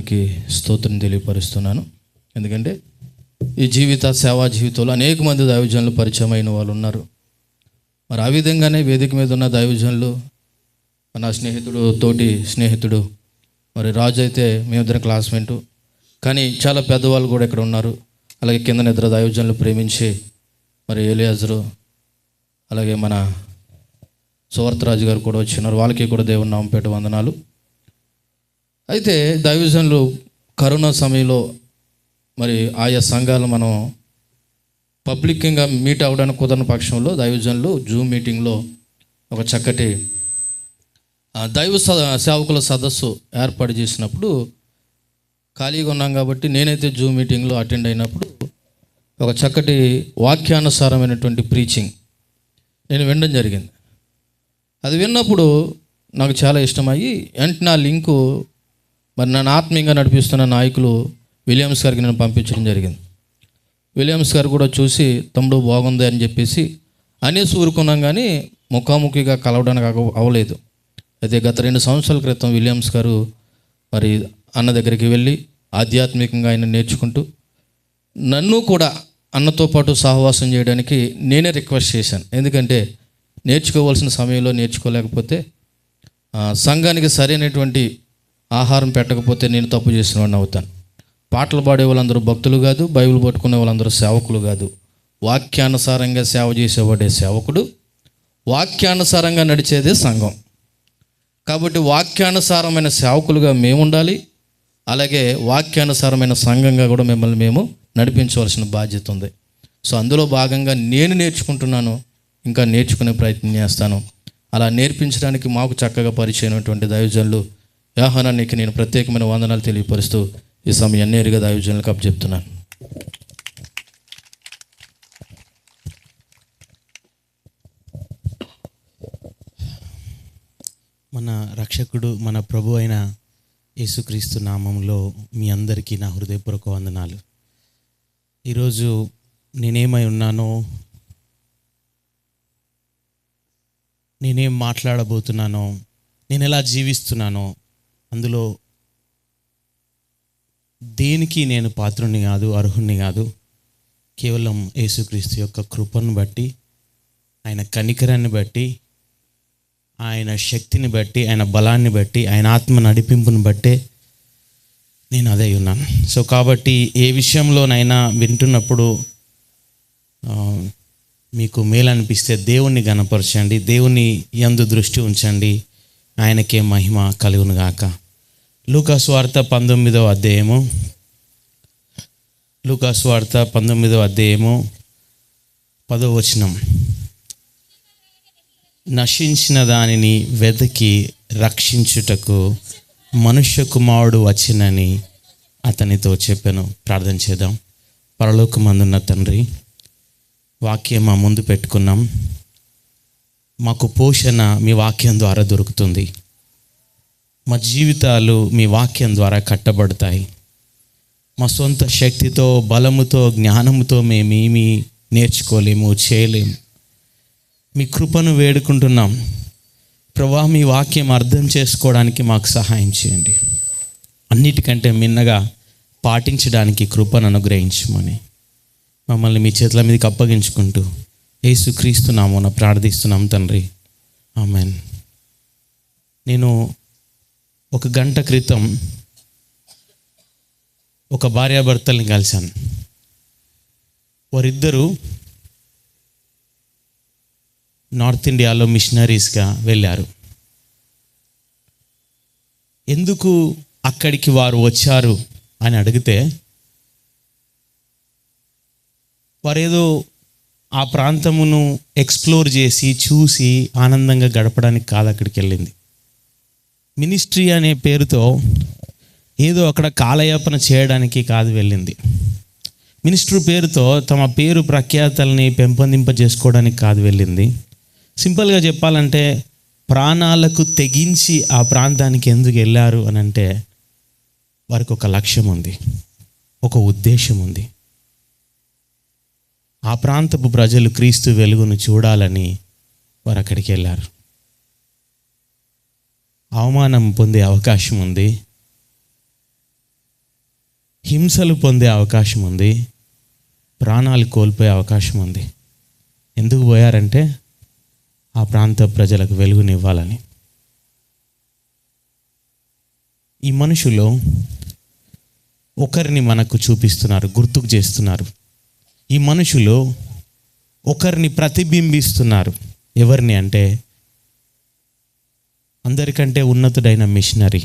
దేవునికి స్తోత్రం తెలియపరుస్తున్నాను. ఎందుకంటే ఈ సేవా జీవితంలో అనేక మంది దైవజనులు పరిచయం అయిన వాళ్ళు ఉన్నారు. మరి ఆ విధంగానే వేదిక మీద ఉన్న దైవజనులు, నా తోటి స్నేహితుడు మరి రాజు అయితే మేమిద్దరం క్లాస్మేటు, కానీ చాలా పెద్దవాళ్ళు కూడా ఇక్కడ ఉన్నారు. అలాగే కింద నిద్ర దైవజనులు ప్రేమించి మరి ఎలియాజరు, అలాగే మన సువర్తరాజు గారు కూడా వచ్చినారు. వాళ్ళకి కూడా దేవుని నామపేట వందనాలు. అయితే దైవజనులు కరోనా సమయంలో మరి ఆయా సంఘాలు మనం పబ్లిక్గా మీట్ అవ్వడానికి కుదరని పక్షంలో దైవజనులు జూమ్ మీటింగ్లో ఒక చక్కటి దైవ సేవకుల సదస్సు ఏర్పాటు చేసినప్పుడు ఖాళీగా ఉన్నాం కాబట్టి నేనైతే జూమ్ మీటింగ్లో అటెండ్ అయినప్పుడు ఒక చక్కటి వాక్యానుసారమైనటువంటి ప్రీచింగ్ నేను వినడం జరిగింది. అది విన్నప్పుడు నాకు చాలా ఇష్టమయ్యి వెంటనే ఆ లింకు మరి నన్ను ఆత్మీయంగా నడిపిస్తున్న నాయకులు విలియమ్స్ గారికి నేను పంపించడం జరిగింది. విలియమ్స్ గారు కూడా చూసి తమ్ముడు బాగుంది అని చెప్పేసి అనేసి ఊరుకున్నాం, కానీ ముఖాముఖిగా కలవడానికి అవ్వలేదు. అయితే గత 2 సంవత్సరాల క్రితం విలియమ్స్ గారు మరి అన్న దగ్గరికి వెళ్ళి ఆధ్యాత్మికంగా ఆయన నేర్చుకుంటూ నన్ను కూడా అన్నతో పాటు సహవాసం చేయడానికి నేనే రిక్వెస్ట్ చేశాను. ఎందుకంటే నేర్చుకోవాల్సిన సమయంలో నేర్చుకోలేకపోతే, సంఘానికి సరైనటువంటి ఆహారం పెట్టకపోతే నేను తప్పు చేసిన వాడిని అవుతాను. పాటలు పాడే వాళ్ళందరూ భక్తులు కాదు, బైబిల్ పట్టుకునే వాళ్ళందరూ సేవకులు కాదు. వాక్యానుసారంగా సేవ చేసేవాడే సేవకుడు, వాక్యానుసారంగా నడిచేదే సంఘం. కాబట్టి వాక్యానుసారమైన సేవకులుగా మేము ఉండాలి, అలాగే వాక్యానుసారమైన సంఘంగా కూడా మిమ్మల్ని మేము నడిపించవలసిన బాధ్యత ఉంది. సో అందులో భాగంగా నేను నేర్చుకుంటున్నాను, ఇంకా నేర్చుకునే ప్రయత్నం చేస్తాను. అలా నేర్పించడానికి మాకు చక్కగా పరిచయమైనటువంటి దైవజనులు యోహానానికి నేను ప్రత్యేకమైన వందనాలు తెలియపరుస్తూ ఈ సమయం నేరుగా దైవజనులకు అప్పచెప్తున్నాను. మన రక్షకుడు మన ప్రభు అయిన యేసుక్రీస్తు నామంలో మీ అందరికీ నా హృదయపూర్వక వందనాలు. ఈరోజు నేనేమై ఉన్నానో, నేనేం మాట్లాడబోతున్నానో, నేను ఎలా జీవిస్తున్నానో అందులో దేనికి నేను పాత్రుని కాదు, అర్హుణ్ణి కాదు. కేవలం యేసుక్రీస్తు యొక్క కృపను బట్టి, ఆయన కనికరాన్ని బట్టి, ఆయన శక్తిని బట్టి, ఆయన బలాన్ని బట్టి, ఆయన ఆత్మ నడిపింపుని బట్టే నేను అదే ఉన్నాను. సో కాబట్టి ఏ విషయంలోనైనా వింటున్నప్పుడు మీకు మేలు అనిపిస్తే దేవుణ్ణి గణపరచండి, దేవుని యందు దృష్టి ఉంచండి, ఆయనకే మహిమ కలుగును గాక. లూకాసు వార్త 19వ అధ్యాయము, లూకాసు వార్త 19వ అధ్యాయము 10వ వచనం. నశించిన దానిని వెతికి రక్షించుటకు మనుష్య కుమారుడు వచ్చినని అతనితో చెప్పాను. ప్రార్థన చేద్దాం. పరలోకమందున్న తండ్రి, వాక్యం మా ముందు పెట్టుకున్నాం. మాకు పోషణ మీ వాక్యం ద్వారా దొరుకుతుంది. మా జీవితాలు మీ వాక్యం ద్వారా కట్టబడతాయి. మా సొంత శక్తితో, బలముతో, జ్ఞానముతో మేమేమీ నేర్చుకోలేము, చేయలేము. మీ కృపను వేడుకుంటున్నాం ప్రభువా. మీ వాక్యం అర్థం చేసుకోవడానికి మాకు సహాయం చేయండి. అన్నిటికంటే మిన్నగా పాటించడానికి కృపను అనుగ్రహించమని మమ్మల్ని మీ చేతుల మీదకి అప్పగించుకుంటూ యేసుక్రీస్తు నామమున ప్రార్థిస్తున్నాం తండ్రి, ఆమెన్. నేను 1 గంట క్రితం ఒక భార్యాభర్తల్ని కలిశాను. వారిద్దరూ నార్త్ ఇండియాలో మిషనరీస్గా వెళ్ళారు. ఎందుకు అక్కడికి వారు వచ్చారు అని అడిగితే, వారేదో ఆ ప్రాంతమును ఎక్స్ప్లోర్ చేసి చూసి ఆనందంగా గడపడానికి కాదు అక్కడికి వెళ్ళింది. మినిస్ట్రీ అనే పేరుతో ఏదో అక్కడ కాలయాపన చేయడానికి కాదు వెళ్ళింది. మినిస్ట్రీ పేరుతో తమ పేరు ప్రఖ్యాతల్ని పెంపొందింపజేసుకోవడానికి కాదు వెళ్ళింది. సింపుల్గా చెప్పాలంటే ప్రాణాలకు తెగించి ఆ ప్రాంతానికి ఎందుకు వెళ్ళారు అని అంటే, వారికి ఒక లక్ష్యం ఉంది, ఒక ఉద్దేశం ఉంది. ఆ ప్రాంతపు ప్రజలు క్రీస్తు వెలుగును చూడాలని వారు అక్కడికి వెళ్ళారు. అవమానం పొందే అవకాశం ఉంది, హింసలు పొందే అవకాశం ఉంది, ప్రాణాలు కోల్పోయే అవకాశం ఉంది. ఎందుకు పోయారంటే ఆ ప్రాంత ప్రజలకు వెలుగునివ్వాలని. ఈ మనుషులు ఒకరిని మనకు చూపిస్తున్నారు, గుర్తుకు చేస్తున్నారు. ఈ మనుషులు ఒకరిని ప్రతిబింబిస్తున్నారు. ఎవరిని అంటే అందరికంటే ఉన్నతుడైన మిషనరీ.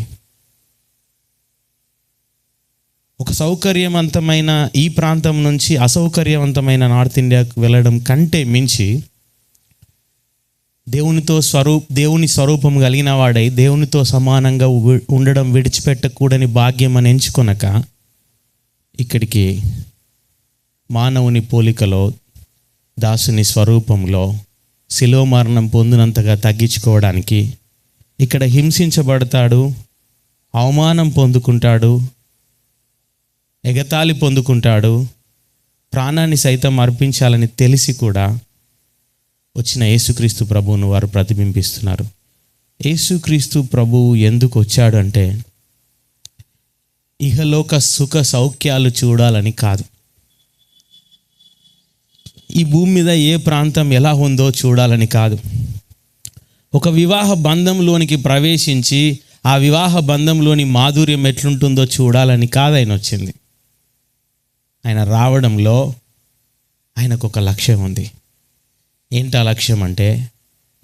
ఒక సౌకర్యవంతమైన ఈ ప్రాంతం నుంచి అసౌకర్యవంతమైన నార్త్ ఇండియాకు వెళ్ళడం కంటే మించి దేవుని స్వరూపం కలిగిన వాడై దేవునితో సమానంగా ఉండడం విడిచిపెట్టకూడని భాగ్యం అని ఎంచుకొనక ఇక్కడికి మానవుని పోలికలో దాసుని స్వరూపంలో శిలువ మరణం పొందినంతగా తగ్గించుకోవడానికి ఇక్కడ హింసించబడతాడు, అవమానం పొందుకుంటాడు, ఎగతాళి పొందుకుంటాడు, ప్రాణాన్ని సైతం అర్పించాలని తెలిసి కూడా వచ్చిన యేసుక్రీస్తు ప్రభువును వారు ప్రతిబింబిస్తున్నారు. యేసుక్రీస్తు ప్రభువు ఎందుకు వచ్చాడు అంటే ఇహలోక సుఖ సౌఖ్యాలు చూడాలని కాదు, ఈ భూమి మీద ఏ ప్రాంతం ఎలా ఉందో చూడాలని కాదు, ఒక వివాహ బంధంలోనికి ప్రవేశించి ఆ వివాహ బంధంలోని మాధుర్యం ఎట్లుంటుందో చూడాలని కాదు ఆయన వచ్చింది. ఆయన రావడంలో ఆయనకు ఒక లక్ష్యం ఉంది. ఏంటి ఆ లక్ష్యం అంటే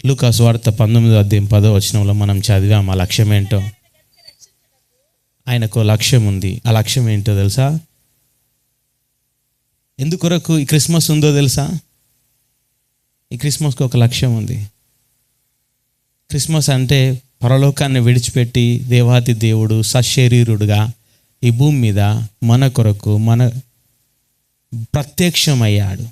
లూకా సువార్త 19:10 మనం చదివాం. ఆ లక్ష్యం ఏంటో, ఆయనకు లక్ష్యం ఉంది. ఆ లక్ష్యం ఏంటో తెలుసా? ఎందుకొరకు ఈ క్రిస్మస్ ఉందో తెలుసా? ఈ క్రిస్మస్కి ఒక లక్ష్యం ఉంది. క్రిస్మస్ అంటే పరలోకాన్ని విడిచిపెట్టి దేవాతి దేవుడు సశరీరుడుగా ఈ భూమి మీద మన కొరకు ప్రత్యక్షమయ్యాడు.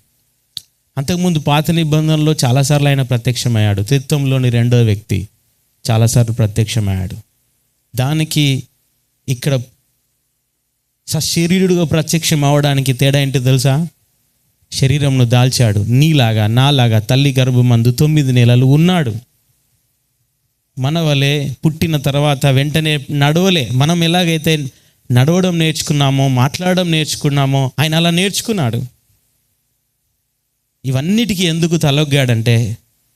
అంతకుముందు పాత నిబంధనలో చాలాసార్లు ఆయన ప్రత్యక్షమయ్యాడు. త్రిత్వంలోని రెండో వ్యక్తి చాలాసార్లు ప్రత్యక్షమయ్యాడు. దానికి ఇక్కడ సశరీరుడుగా ప్రత్యక్షం అవడానికి తేడా ఏంటో తెలుసా? శరీరంను దాల్చాడు. నీలాగా నాలాగా తల్లి గర్భమందు 9 నెలలు ఉన్నాడు. మన వలె పుట్టిన తర్వాత వెంటనే నడవలే. మనం ఎలాగైతే నడవడం నేర్చుకున్నామో, మాట్లాడడం నేర్చుకున్నామో, ఆయన అలా నేర్చుకున్నాడు. ఇవన్నిటికీ ఎందుకు తలొగ్గాడంటే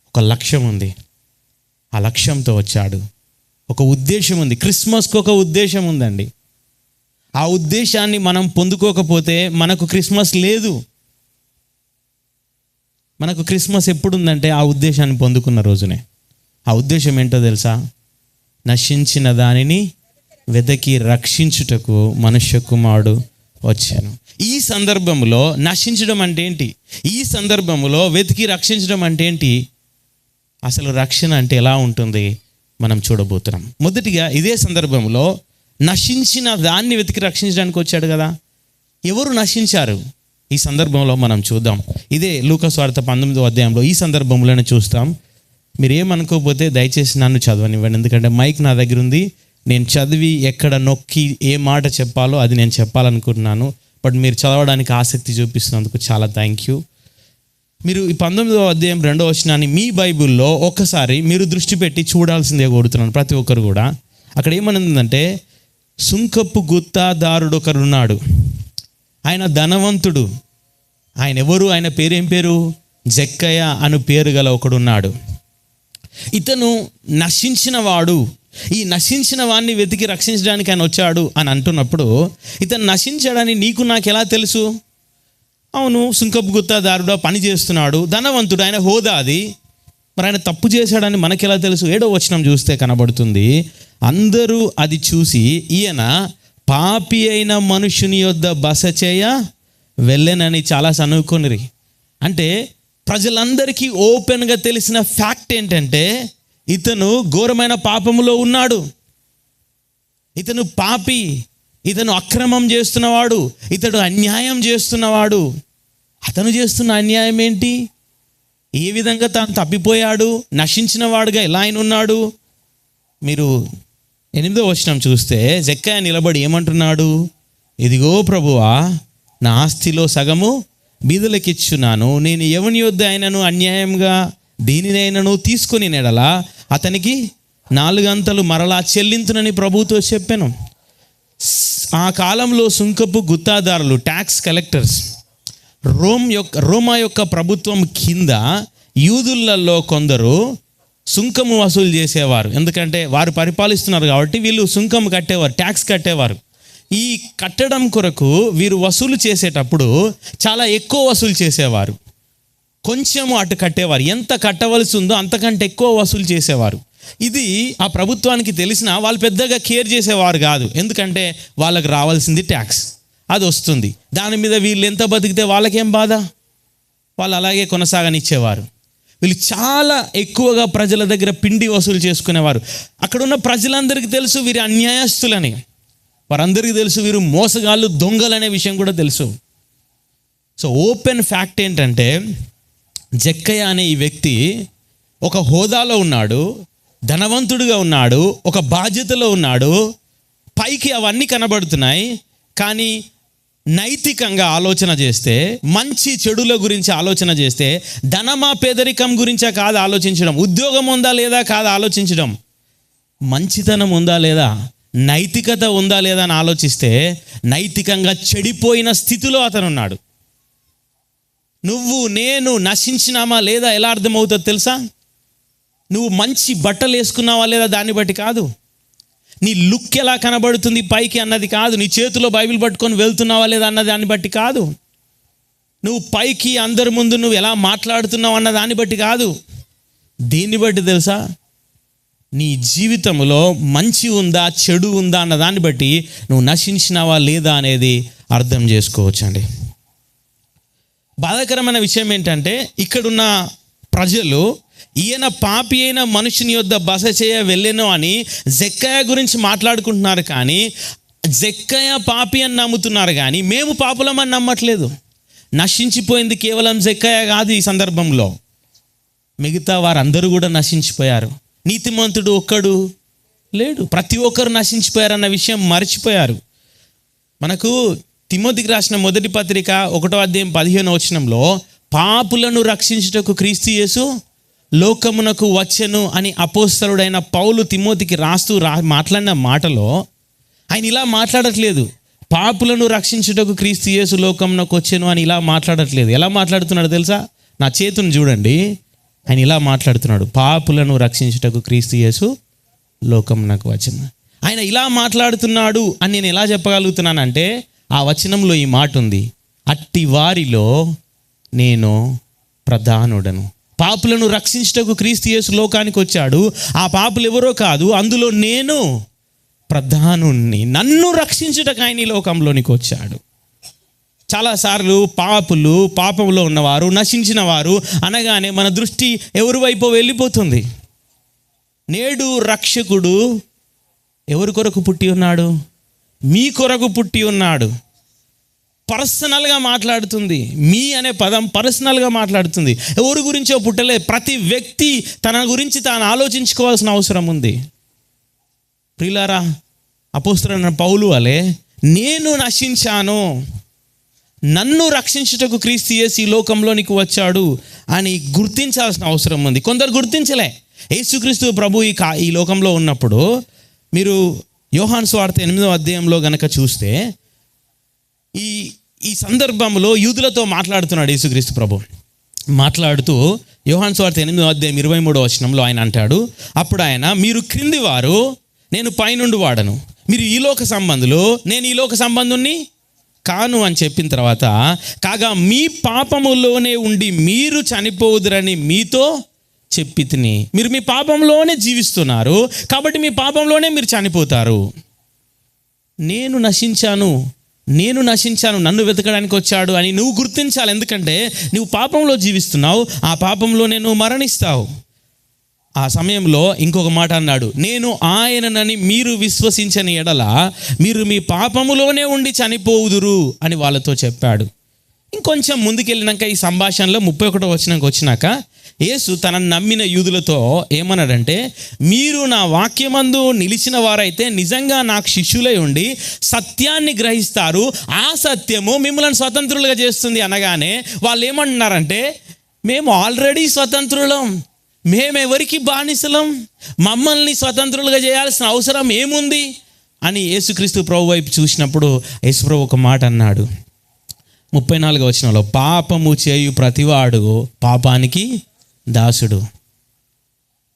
ఒక లక్ష్యం ఉంది. ఆ లక్ష్యంతో వచ్చాడు. ఒక ఉద్దేశం ఉంది. క్రిస్మస్కి ఒక ఉద్దేశం ఉందండి. ఆ ఉద్దేశాన్ని మనం పొందుకోకపోతే మనకు క్రిస్మస్ లేదు. మనకు క్రిస్మస్ ఎప్పుడు ఉందంటే ఆ ఉద్దేశాన్ని పొందుకున్న రోజునే. ఆ ఉద్దేశం ఏంటో తెలుసా? నశించిన దానిని వెదకి రక్షించుటకు మనుష్య కుమారుడు వచ్చాను. ఈ సందర్భంలో నశించడం అంటే ఏంటి? ఈ సందర్భంలో వెతికి రక్షించడం అంటే ఏంటి? అసలు రక్షణ అంటే ఎలా ఉంటుంది మనం చూడబోతున్నాం. మొదటిగా ఇదే సందర్భంలో నశించిన దాన్ని వెతికి రక్షించడానికి వచ్చాడు కదా. ఎవరు నశించారు ఈ సందర్భంలో మనం చూద్దాం. ఇదే లూకా సువార్త 19వ ఈ సందర్భంలోనే చూస్తాం. మీరు ఏమనుకోకపోతే దయచేసి నన్ను చదవనివ్వండి, ఎందుకంటే మైక్ నా దగ్గర ఉంది. నేను చదివి ఎక్కడ నొక్కి ఏ మాట చెప్పాలో అది నేను చెప్పాలనుకుంటున్నాను. బట్ మీరు చదవడానికి ఆసక్తి చూపిస్తున్నందుకు చాలా థ్యాంక్ యూ. మీరు ఈ 19వ 2వ మీ బైబిల్లో ఒక్కసారి మీరు దృష్టి పెట్టి చూడాల్సిందే కోరుతున్నాను, ప్రతి ఒక్కరు కూడా. అక్కడ ఏమనుందంటే సుంకపు గుత్తాదారుడు ఒకరున్నాడు. ఆయన ధనవంతుడు. ఆయన ఎవరు? ఆయన పేరేం పేరు? జక్కయ్య అను పేరు గల ఒకడున్నాడు. ఇతను నశించిన వాడు. ఈ నశించిన వాడిని వెతికి రక్షించడానికి ఆయన వచ్చాడు అని అంటున్నప్పుడు, ఇతను నశించాడని నీకు నాకు ఎలా తెలుసు? అవును, సుంకపు గుత్తాదారుడు పని చేస్తున్నాడు, ధనవంతుడు, ఆయన హోదా అది. మరి ఆయన తప్పు చేశాడని మనకెలా తెలుసు? 7వ వచనం చూస్తే కనబడుతుంది. అందరూ అది చూసి ఈయన పాపి అయిన మనుషుని యొద్ద బస చేయ వెళ్ళనని చాలా అనుకొనిరి. అంటే ప్రజలందరికీ ఓపెన్గా తెలిసిన ఫ్యాక్ట్ ఏంటంటే ఇతను ఘోరమైన పాపములో ఉన్నాడు, ఇతను పాపి, ఇతను అక్రమం చేస్తున్నవాడు, ఇతడు అన్యాయం చేస్తున్నవాడు. అతను చేస్తున్న అన్యాయం ఏంటి? ఏ విధంగా తాను తప్పిపోయాడు? నశించిన వాడుగా ఎలా ఆయన ఉన్నాడు? మీరు 8వ వచనం చూస్తే జక్కయ్య నిలబడి ఏమంటున్నాడు? ఇదిగో ప్రభువా, నా ఆస్తిలో సగము బీదలకిచ్చున్నాను. నేను ఎవని యొద్ద ఆయనను అన్యాయంగా దీనినైనను తీసుకొని నెడలా అతనికి 4 అంతలు మరలా చెల్లించునని ప్రభువుతో చెప్పాను. ఆ కాలంలో సుంకపు గుత్తాదారులు, ట్యాక్స్ కలెక్టర్స్, రోమా యొక్క ప్రభుత్వం కింద యూదులలో కొందరు సుంకము వసూలు చేసేవారు. ఎందుకంటే వారు పరిపాలిస్తున్నారు కాబట్టి వీళ్ళు సుంకం కట్టేవారు, ట్యాక్స్ కట్టేవారు. ఈ కట్టడం కొరకు వీరు వసూలు చేసేటప్పుడు చాలా ఎక్కువ వసూలు చేసేవారు. కొంచెము అటు కట్టేవారు, ఎంత కట్టవలసి ఉందో అంతకంటే ఎక్కువ వసూలు చేసేవారు. ఇది ఆ ప్రభుత్వానికి తెలిసినా వాళ్ళు పెద్దగా కేర్ చేసేవారు కాదు. ఎందుకంటే వాళ్ళకి రావాల్సింది ట్యాక్స్, అది వస్తుంది. దాని మీద వీళ్ళు ఎంత బతికితే వాళ్ళకేం బాధ, వాళ్ళు అలాగే కొనసాగనిచ్చేవారు. వీళ్ళు చాలా ఎక్కువగా ప్రజల దగ్గర పిండి వసూలు చేసుకునేవారు. అక్కడ ఉన్న ప్రజలందరికీ తెలుసు వీరు అన్యాయస్తులని, వారందరికీ తెలుసు వీరు మోసగాళ్ళు, దొంగలు అనే విషయం కూడా తెలుసు. సో ఓపెన్ ఫ్యాక్ట్ ఏంటంటే జక్కయ్య అనే ఈ వ్యక్తి ఒక హోదాలో ఉన్నాడు, ధనవంతుడిగా ఉన్నాడు, ఒక బాధ్యతలో ఉన్నాడు, పైకి అవన్నీ కనబడుతున్నాయి. కానీ నైతికంగా ఆలోచన చేస్తే, మంచి చెడుల గురించి ఆలోచన చేస్తే, ధనమా పేదరికం గురించా కాదు ఆలోచించడం, ఉద్యోగం ఉందా లేదా కాదు ఆలోచించడం, మంచితనం ఉందా లేదా, నైతికత ఉందా లేదా అని ఆలోచిస్తే నైతికంగా చెడిపోయిన స్థితిలో అతను ఉన్నాడు. నువ్వు నేను నశించినామా లేదా ఎలా అర్థమవుతుందో తెలుసా? నువ్వు మంచి బట్టలు వేసుకున్నావా లేదా దాన్ని బట్టి కాదు, నీ లుక్ ఎలా కనబడుతుంది పైకి అన్నది కాదు, నీ చేతిలో బైబిల్ పట్టుకొని వెళ్తున్నావా లేదా అన్న దాన్ని బట్టి కాదు, నువ్వు పైకి అందరి ముందు నువ్వు ఎలా మాట్లాడుతున్నావు అన్న దాన్ని బట్టి కాదు. దీన్ని బట్టి తెలుసా? నీ జీవితంలో మంచి ఉందా చెడు ఉందా అన్న దాన్ని బట్టి నువ్వు నశించినావా లేదా అనేది అర్థం చేసుకోవచ్చండి. బాధాకరమైన విషయం ఏంటంటే ఇక్కడున్న ప్రజలు ఈయన పాపి అయిన మనుషుని యొద్ద బస చేయ వెళ్ళెను అని జక్కయ్య గురించి మాట్లాడుకుంటున్నారు. కానీ జక్కయ్య పాపి అని నమ్ముతున్నారు, కానీ మేము పాపులమని నమ్మట్లేదు. నశించిపోయింది కేవలం జక్కయ్య కాదు, ఈ సందర్భంలో మిగతా వారందరూ కూడా నశించిపోయారు. నీతిమంతుడు ఒక్కడు లేడు, ప్రతి ఒక్కరు నశించిపోయారన్న విషయం మర్చిపోయారు. మనకు తిమోతికి రాసిన మొదటి పత్రిక 1వ అధ్యాయం 15వ వచనంలో పాపులను రక్షించుటకు క్రీస్తు యేసు లోకమునకు వచ్చెను అని అపోస్తలుడైన పౌలు తిమోతికి రాస్తూ మాట్లాడిన మాటలో ఆయన ఇలా మాట్లాడట్లేదు, పాపులను రక్షించుటకు క్రీస్తు యేసు లోకమునకు వచ్చెను అని ఇలా మాట్లాడట్లేదు. ఎలా మాట్లాడుతున్నాడు తెలుసా? నా చేతుని చూడండి, ఆయన ఇలా మాట్లాడుతున్నాడు, పాపులను రక్షించుటకు క్రీస్తు యేసు లోకమునకు వచ్చెను. ఆయన ఇలా మాట్లాడుతున్నాడు అని నేను ఎలా చెప్పగలుగుతున్నానంటే ఆ వచనంలో ఈ మాట ఉంది, అట్టి వారిలో నేను ప్రధానుడను. పాపులను రక్షించుటకు క్రీస్తు యేసు లోకానికి వచ్చాడు. ఆ పాపులు ఎవరో కాదు, అందులో నేను ప్రధానుణ్ణి. నన్ను రక్షించుటకు ఆయన ఈ లోకంలోనికి వచ్చాడు. చాలాసార్లు పాపులు, పాపంలో ఉన్నవారు, నశించిన వారు అనగానే మన దృష్టి ఎవరి వైపు వెళ్ళిపోతుంది. నేడు రక్షకుడు ఎవరి కొరకు పుట్టి ఉన్నాడు? మీ కొరకు పుట్టి ఉన్నాడు. పర్సనల్గా మాట్లాడుతుంది. మీ అనే పదం పర్సనల్గా మాట్లాడుతుంది. ఎవరి గురించో పుట్టలే. ప్రతి వ్యక్తి తన గురించి తాను ఆలోచించుకోవాల్సిన అవసరం ఉంది. ప్రియులారా, అపోస్తలుడైన పౌలు వలె నేను నశించాను, నన్ను రక్షించుటకు క్రీస్తు యేసు ఈ లోకంలోనికి వచ్చాడు అని గుర్తించాల్సిన అవసరం ఉంది. కొందరు గుర్తించలే. యేసుక్రీస్తు ప్రభు ఈ లోకంలో ఉన్నప్పుడు మీరు యోహాను సువార్త 8వ అధ్యాయంలో గనక చూస్తే ఈ సందర్భంలో యూదులతో మాట్లాడుతున్నాడు యేసుక్రీస్తు ప్రభు. మాట్లాడుతూ యోహాను సువార్త 8వ అధ్యాయం 23వ వచనంలో ఆయన అంటాడు, అప్పుడు ఆయన, మీరు క్రింది వారు, నేను పైనుండి వాడను, మీరు ఈ లోక సంబంధులు, నేను ఈ లోక సంబంధుణ్ణి కాను అని చెప్పిన తర్వాత, కాగా మీ పాపములోనే ఉండి మీరు చనిపోదురని మీతో చెప్పి తిని. మీరు మీ పాపంలోనే జీవిస్తున్నారు కాబట్టి మీ పాపంలోనే మీరు చనిపోతారు. నేను నశించాను, నన్ను వెతకడానికి వచ్చాడు అని నువ్వు గుర్తించాలి. ఎందుకంటే నువ్వు పాపంలో జీవిస్తున్నావు, ఆ పాపంలోనే నువ్వు మరణిస్తావు. ఆ సమయంలో ఇంకొక మాట అన్నాడు, నేను ఆయననని మీరు విశ్వసించని ఎడల మీరు మీ పాపములోనే ఉండి చనిపోవుదురు అని వాళ్ళతో చెప్పాడు. ఇంకొంచెం ముందుకెళ్ళినాక ఈ సంభాషణలో 31వ వచనంకి వచ్చినాక యేసు తనను నమ్మిన యూదులతో ఏమన్నాడంటే, మీరు నా వాక్యమందు నిలిచిన వారైతే నిజంగా నాకు శిష్యులై ఉండి సత్యాన్ని గ్రహిస్తారు, ఆ సత్యము మిమ్మల్ని స్వతంత్రులుగా చేస్తుంది అనగానే వాళ్ళు ఏమంటున్నారంటే, మేము ఆల్రెడీ స్వతంత్రులం, మేమెవరికి బానిసలం, మమ్మల్ని స్వతంత్రులుగా చేయాల్సిన అవసరం ఏముంది అని యేసుక్రీస్తు ప్రభు వైపు చూసినప్పుడు యేసుప్రభు ఒక మాట అన్నాడు 34వ వచనంలో, పాపము చేయు ప్రతివాడు పాపానికి దాసుడు.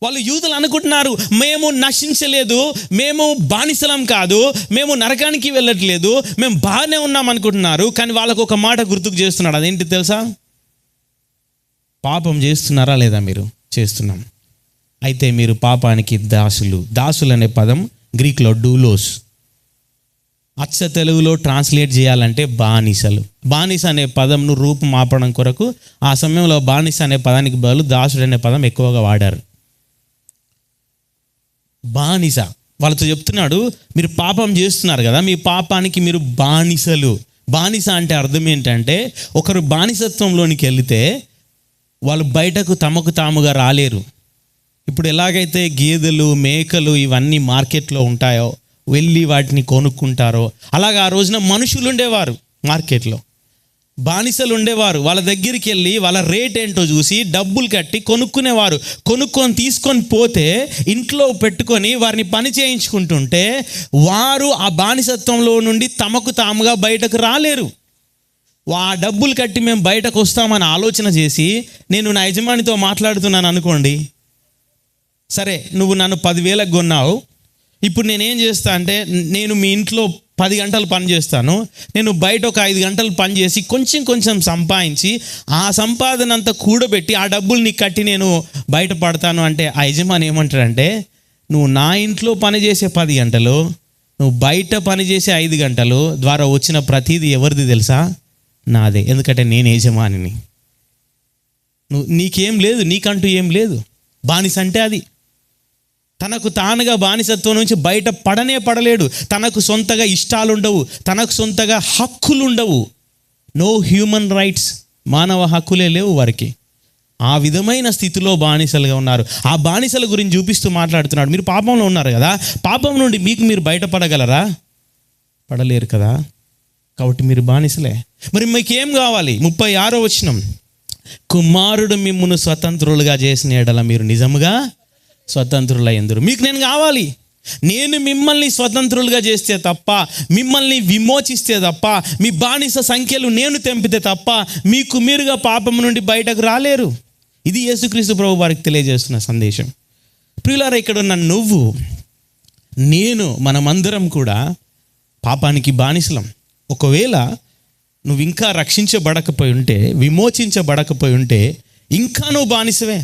వాళ్ళు యూదులు అనుకుంటున్నారు, మేము నశించలేదు, మేము బానిసలం కాదు, మేము నరకానికి వెళ్ళట్లేదు, మేము బాగానే ఉన్నాం అనుకుంటున్నారు. కానీ వాళ్ళకు ఒక మాట గుర్తుకు చేస్తున్నాడు. అదేంటి తెలుసా? పాపం చేస్తున్నారా లేదా? మీరు చేస్తున్నాం. అయితే మీరు పాపానికి దాసులు. దాసులు అనే పదం గ్రీక్లో డూలోస్, అచ్చ తెలుగులో ట్రాన్స్లేట్ చేయాలంటే బానిసలు. బానిస అనే పదంను రూపుమాపడం కొరకు ఆ సమయంలో బానిస అనే పదానికి బదులు దాసుడు అనే పదం ఎక్కువగా వాడారు. బానిస. వాళ్ళతో చెప్తున్నాడు, మీరు పాపం చేస్తున్నారు కదా, మీ పాపానికి మీరు బానిసలు. బానిస అంటే అర్థం ఏంటంటే, ఒకరు బానిసత్వంలోనికి వెళితే వాళ్ళు బయటకు తమకు తాముగా రాలేరు. ఇప్పుడు ఎలాగైతే గేదెలు, మేకలు ఇవన్నీ మార్కెట్లో ఉంటాయో, వెళ్ళి వాటిని కొనుక్కుంటారో, అలాగా ఆ రోజున మనుషులు ఉండేవారు, మార్కెట్లో బానిసలు ఉండేవారు. వాళ్ళ దగ్గరికి వెళ్ళి వాళ్ళ రేట్ ఏంటో చూసి డబ్బులు కట్టి కొనుక్కునేవారు. కొనుక్కొని తీసుకొని పోతే ఇంట్లో పెట్టుకొని వారిని పని చేయించుకుంటుంటే వారు ఆ బానిసత్వంలో నుండి తమకు తాముగా బయటకు రాలేరు. ఆ డబ్బులు కట్టి మేము బయటకు వస్తామని ఆలోచన చేసి నేను నా యజమానితో మాట్లాడుతున్నాను అనుకోండి, సరే నువ్వు నన్ను 10,000కి కొన్నావు, ఇప్పుడు నేనేం చేస్తా అంటే, నేను మీ ఇంట్లో 10 గంటలు పని చేస్తాను, నేను బయట ఒక 5 గంటలు పని చేసి కొంచెం సంపాదించి ఆ సంపాదన అంతా కూడబెట్టి ఆ డబ్బులు నీకు కట్టి నేను బయటపడతాను అంటే ఆ యజమాని ఏమంటాడంటే, నువ్వు నా ఇంట్లో పని చేసే 10 గంటలు, నువ్వు బయట పని చేసే 5 గంటలు ద్వారా వచ్చిన ప్రతిదీ ఎవరిది తెలుసా? నాదే. ఎందుకంటే నేను యజమానిని. నీకేం లేదు, నీకంటూ ఏం లేదు. బానిస అంటే అది. తనకు తానుగా బానిసత్వం నుంచి బయట పడలేడు. తనకు సొంతగా ఇష్టాలు ఉండవు, తనకు సొంతగా హక్కులు ఉండవు. నో హ్యూమన్ రైట్స్, మానవ హక్కులే లేవు వారికి. ఆ విధమైన స్థితిలో బానిసలుగా ఉన్నారు. ఆ బానిసల గురించి చూపిస్తూ మాట్లాడుతున్నాడు. మీరు పాపంలో ఉన్నారు కదా, పాపం నుండి మీరు బయటపడగలరా? పడలేరు కదా, కాబట్టి మీరు బానిసలే. మరి మీకేం కావాలి? 36వ వచనం, కుమారుడు మిమ్మును స్వతంత్రులుగా చేసిన ఎడల మీరు నిజముగా స్వతంత్రులయ్యందురు. మీకు నేను కావాలి. నేను మిమ్మల్ని స్వతంత్రులుగా చేస్తే తప్ప, మిమ్మల్ని విమోచిస్తే తప్ప, మీ బానిస సంఖ్యలు నేను తెంపితే తప్ప మీకు మీరుగా పాపం నుండి బయటకు రాలేరు. ఇది యేసుక్రీస్తు ప్రభు వారికి తెలియజేస్తున్న సందేశం. ప్రియులారా, ఇక్కడ ఉన్న నువ్వు, నేను, మనమందరం కూడా పాపానికి బానిసలం. ఒకవేళ నువ్వు ఇంకా రక్షించబడకపోయి ఉంటే, విమోచించబడకపోయి ఉంటే, ఇంకా నువ్వు బానిసవే.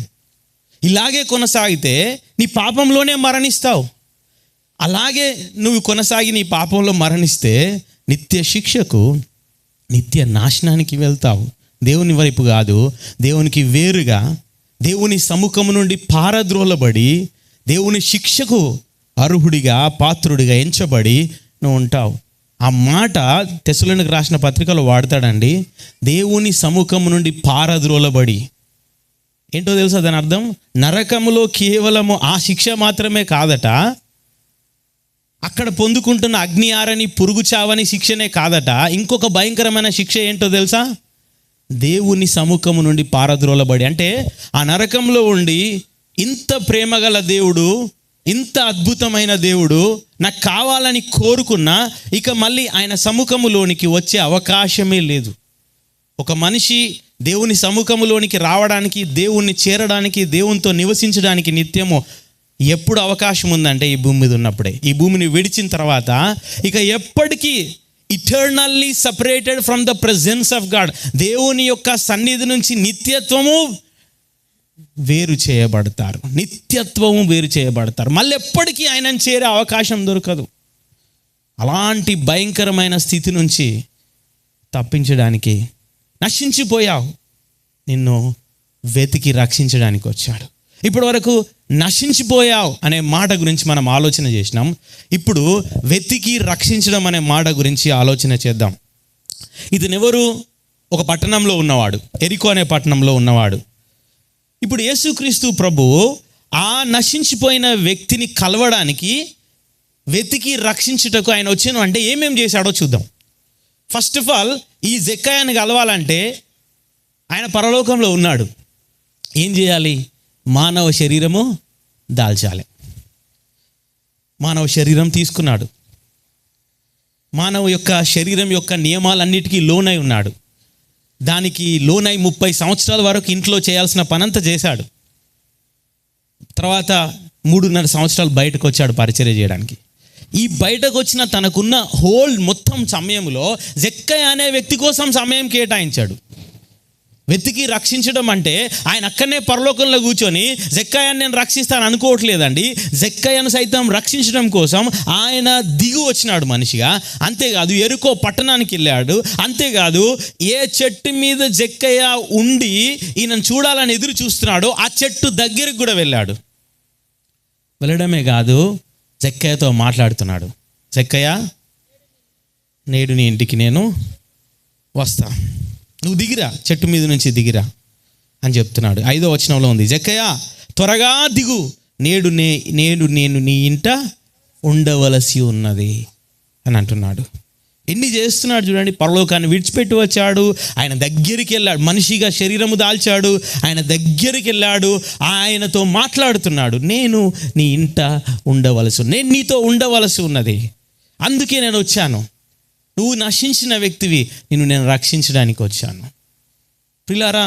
ఇలాగే కొనసాగితే నీ పాపంలోనే మరణిస్తావు. అలాగే నువ్వు కొనసాగి నీ పాపంలో మరణిస్తే నిత్య శిక్షకు, నిత్య నాశనానికి వెళ్తావు. దేవుని వైపు కాదు, దేవునికి వేరుగా, దేవుని సముఖము నుండి పారద్రోలబడి, దేవుని శిక్షకు అర్హుడిగా, పాత్రుడిగా ఎంచబడి నువ్వు ఉంటావు. ఆ మాట తెస్సలోనికి రాసిన పత్రికలో వాడతాడండి. దేవుని సముఖము నుండి పారద్రోలబడి. ఏంటో తెలుసా దాని అర్థం? నరకములో కేవలము ఆ శిక్ష మాత్రమే కాదట, అక్కడ పొందుకుంటున్న అగ్ని ఆరని, పురుగు చావని శిక్షనే కాదట. ఇంకొక భయంకరమైన శిక్ష ఏంటో తెలుసా? దేవుని సముఖము నుండి పారద్రోలబడి. అంటే ఆ నరకంలో ఉండి, ఇంత ప్రేమగల దేవుడు, ఇంత అద్భుతమైన దేవుడు నాకు కావాలని కోరుకున్నా ఇక మళ్ళీ ఆయన సముఖములోనికి వచ్చే అవకాశమే లేదు. ఒక మనిషి దేవుని సముఖములోనికి రావడానికి, దేవుణ్ణి చేరడానికి, దేవునితో నివసించడానికి నిత్యము ఎప్పుడు అవకాశం ఉందంటే ఈ భూమి మీద ఉన్నప్పుడే. ఈ భూమిని విడిచిన తర్వాత ఇక ఎప్పటికీ eternally separated from the presence of God, దేవుని యొక్క సన్నిధి నుంచి నిత్యత్వము వేరు చేయబడతారు. నిత్యత్వము వేరు చేయబడతారు. మళ్ళీ ఎప్పటికీ ఆయనను చేరే అవకాశం దొరకదు. అలాంటి భయంకరమైన స్థితి నుంచి తప్పించడానికి, నశించిపోయావు, నిన్ను వెతికి రక్షించడానికి వచ్చాడు. ఇప్పటి వరకు నశించిపోయావు అనే మాట గురించి మనం ఆలోచన చేసినాం. ఇప్పుడు వెతికి రక్షించడం అనే మాట గురించి ఆలోచన చేద్దాం. ఇతనెవరు? ఒక పట్టణంలో ఉన్నవాడు, ఎరికో అనే పట్టణంలో ఉన్నవాడు. ఇప్పుడు యేసుక్రీస్తు ప్రభు ఆ నశించిపోయిన వ్యక్తిని కలవడానికి, వెతికి రక్షించుటకు ఆయన వచ్చాను అంటే ఏమేం చేశాడో చూద్దాం. ఫస్ట్ ఆఫ్ ఆల్, ఈ జక్కయ్యని కలవాలంటే ఆయన పరలోకంలో ఉన్నాడు. ఏం చేయాలి? మానవ శరీరము దాల్చాలి. మానవ శరీరం తీసుకున్నాడు. మానవ యొక్క శరీరం యొక్క నియమాలన్నిటికీ లోనై ఉన్నాడు. దానికి లోనై 30 సంవత్సరాల వరకు ఇంట్లో చేయాల్సిన పనంతా చేశాడు. తర్వాత 3.5 సంవత్సరాలు బయటకు వచ్చాడు పరిచర్య చేయడానికి. ఈ బయటకు వచ్చిన తనకున్న హోల్ మొత్తం సమయంలో జక్కయ్య అనే వ్యక్తి కోసం సమయం కేటాయించాడు. వెతికి రక్షించడం అంటే ఆయన అక్కడనే పరలోకంలో కూర్చొని జక్కయ్యను నేను రక్షిస్తాను అనుకోవట్లేదండి. జక్కయ్యను సైతం రక్షించడం కోసం ఆయన దిగు వచ్చినాడు మనిషిగా. అంతేకాదు ఎరుకో పట్టణానికి వెళ్ళాడు. అంతేకాదు ఏ చెట్టు మీద జక్కయ్య ఉండి ఈయనను చూడాలని ఎదురు చూస్తున్నాడో ఆ చెట్టు దగ్గరికి కూడా వెళ్ళాడు. వెళ్ళడమే కాదు, జక్కయ్యతో మాట్లాడుతున్నాడు. జక్కయ్య, నేడు నీ ఇంటికి నేను వస్తా, నువ్వు దిగిరా, చెట్టు మీద నుంచి దిగిరా అని చెప్తున్నాడు. 5వ వచనంలో ఉంది, జక్కయ్య త్వరగా దిగు, నేడు నేను నీ ఇంట ఉండవలసి ఉన్నది అని అంటున్నాడు. ఎన్ని చేస్తున్నాడు చూడండి. పరలోకాన్ని విడిచిపెట్టి వచ్చాడు, ఆయన దగ్గరికి వెళ్ళాడు, మనిషిగా శరీరము దాల్చాడు, ఆయన దగ్గరికి వెళ్ళాడు, ఆయనతో మాట్లాడుతున్నాడు. నేను నీ ఇంట ఉండవలసి, నేను నీతో ఉండవలసి ఉన్నది, అందుకే నేను వచ్చాను. నువ్వు నశించిన వ్యక్తివి, నేను రక్షించడానికి వచ్చాను. ప్రియులారా,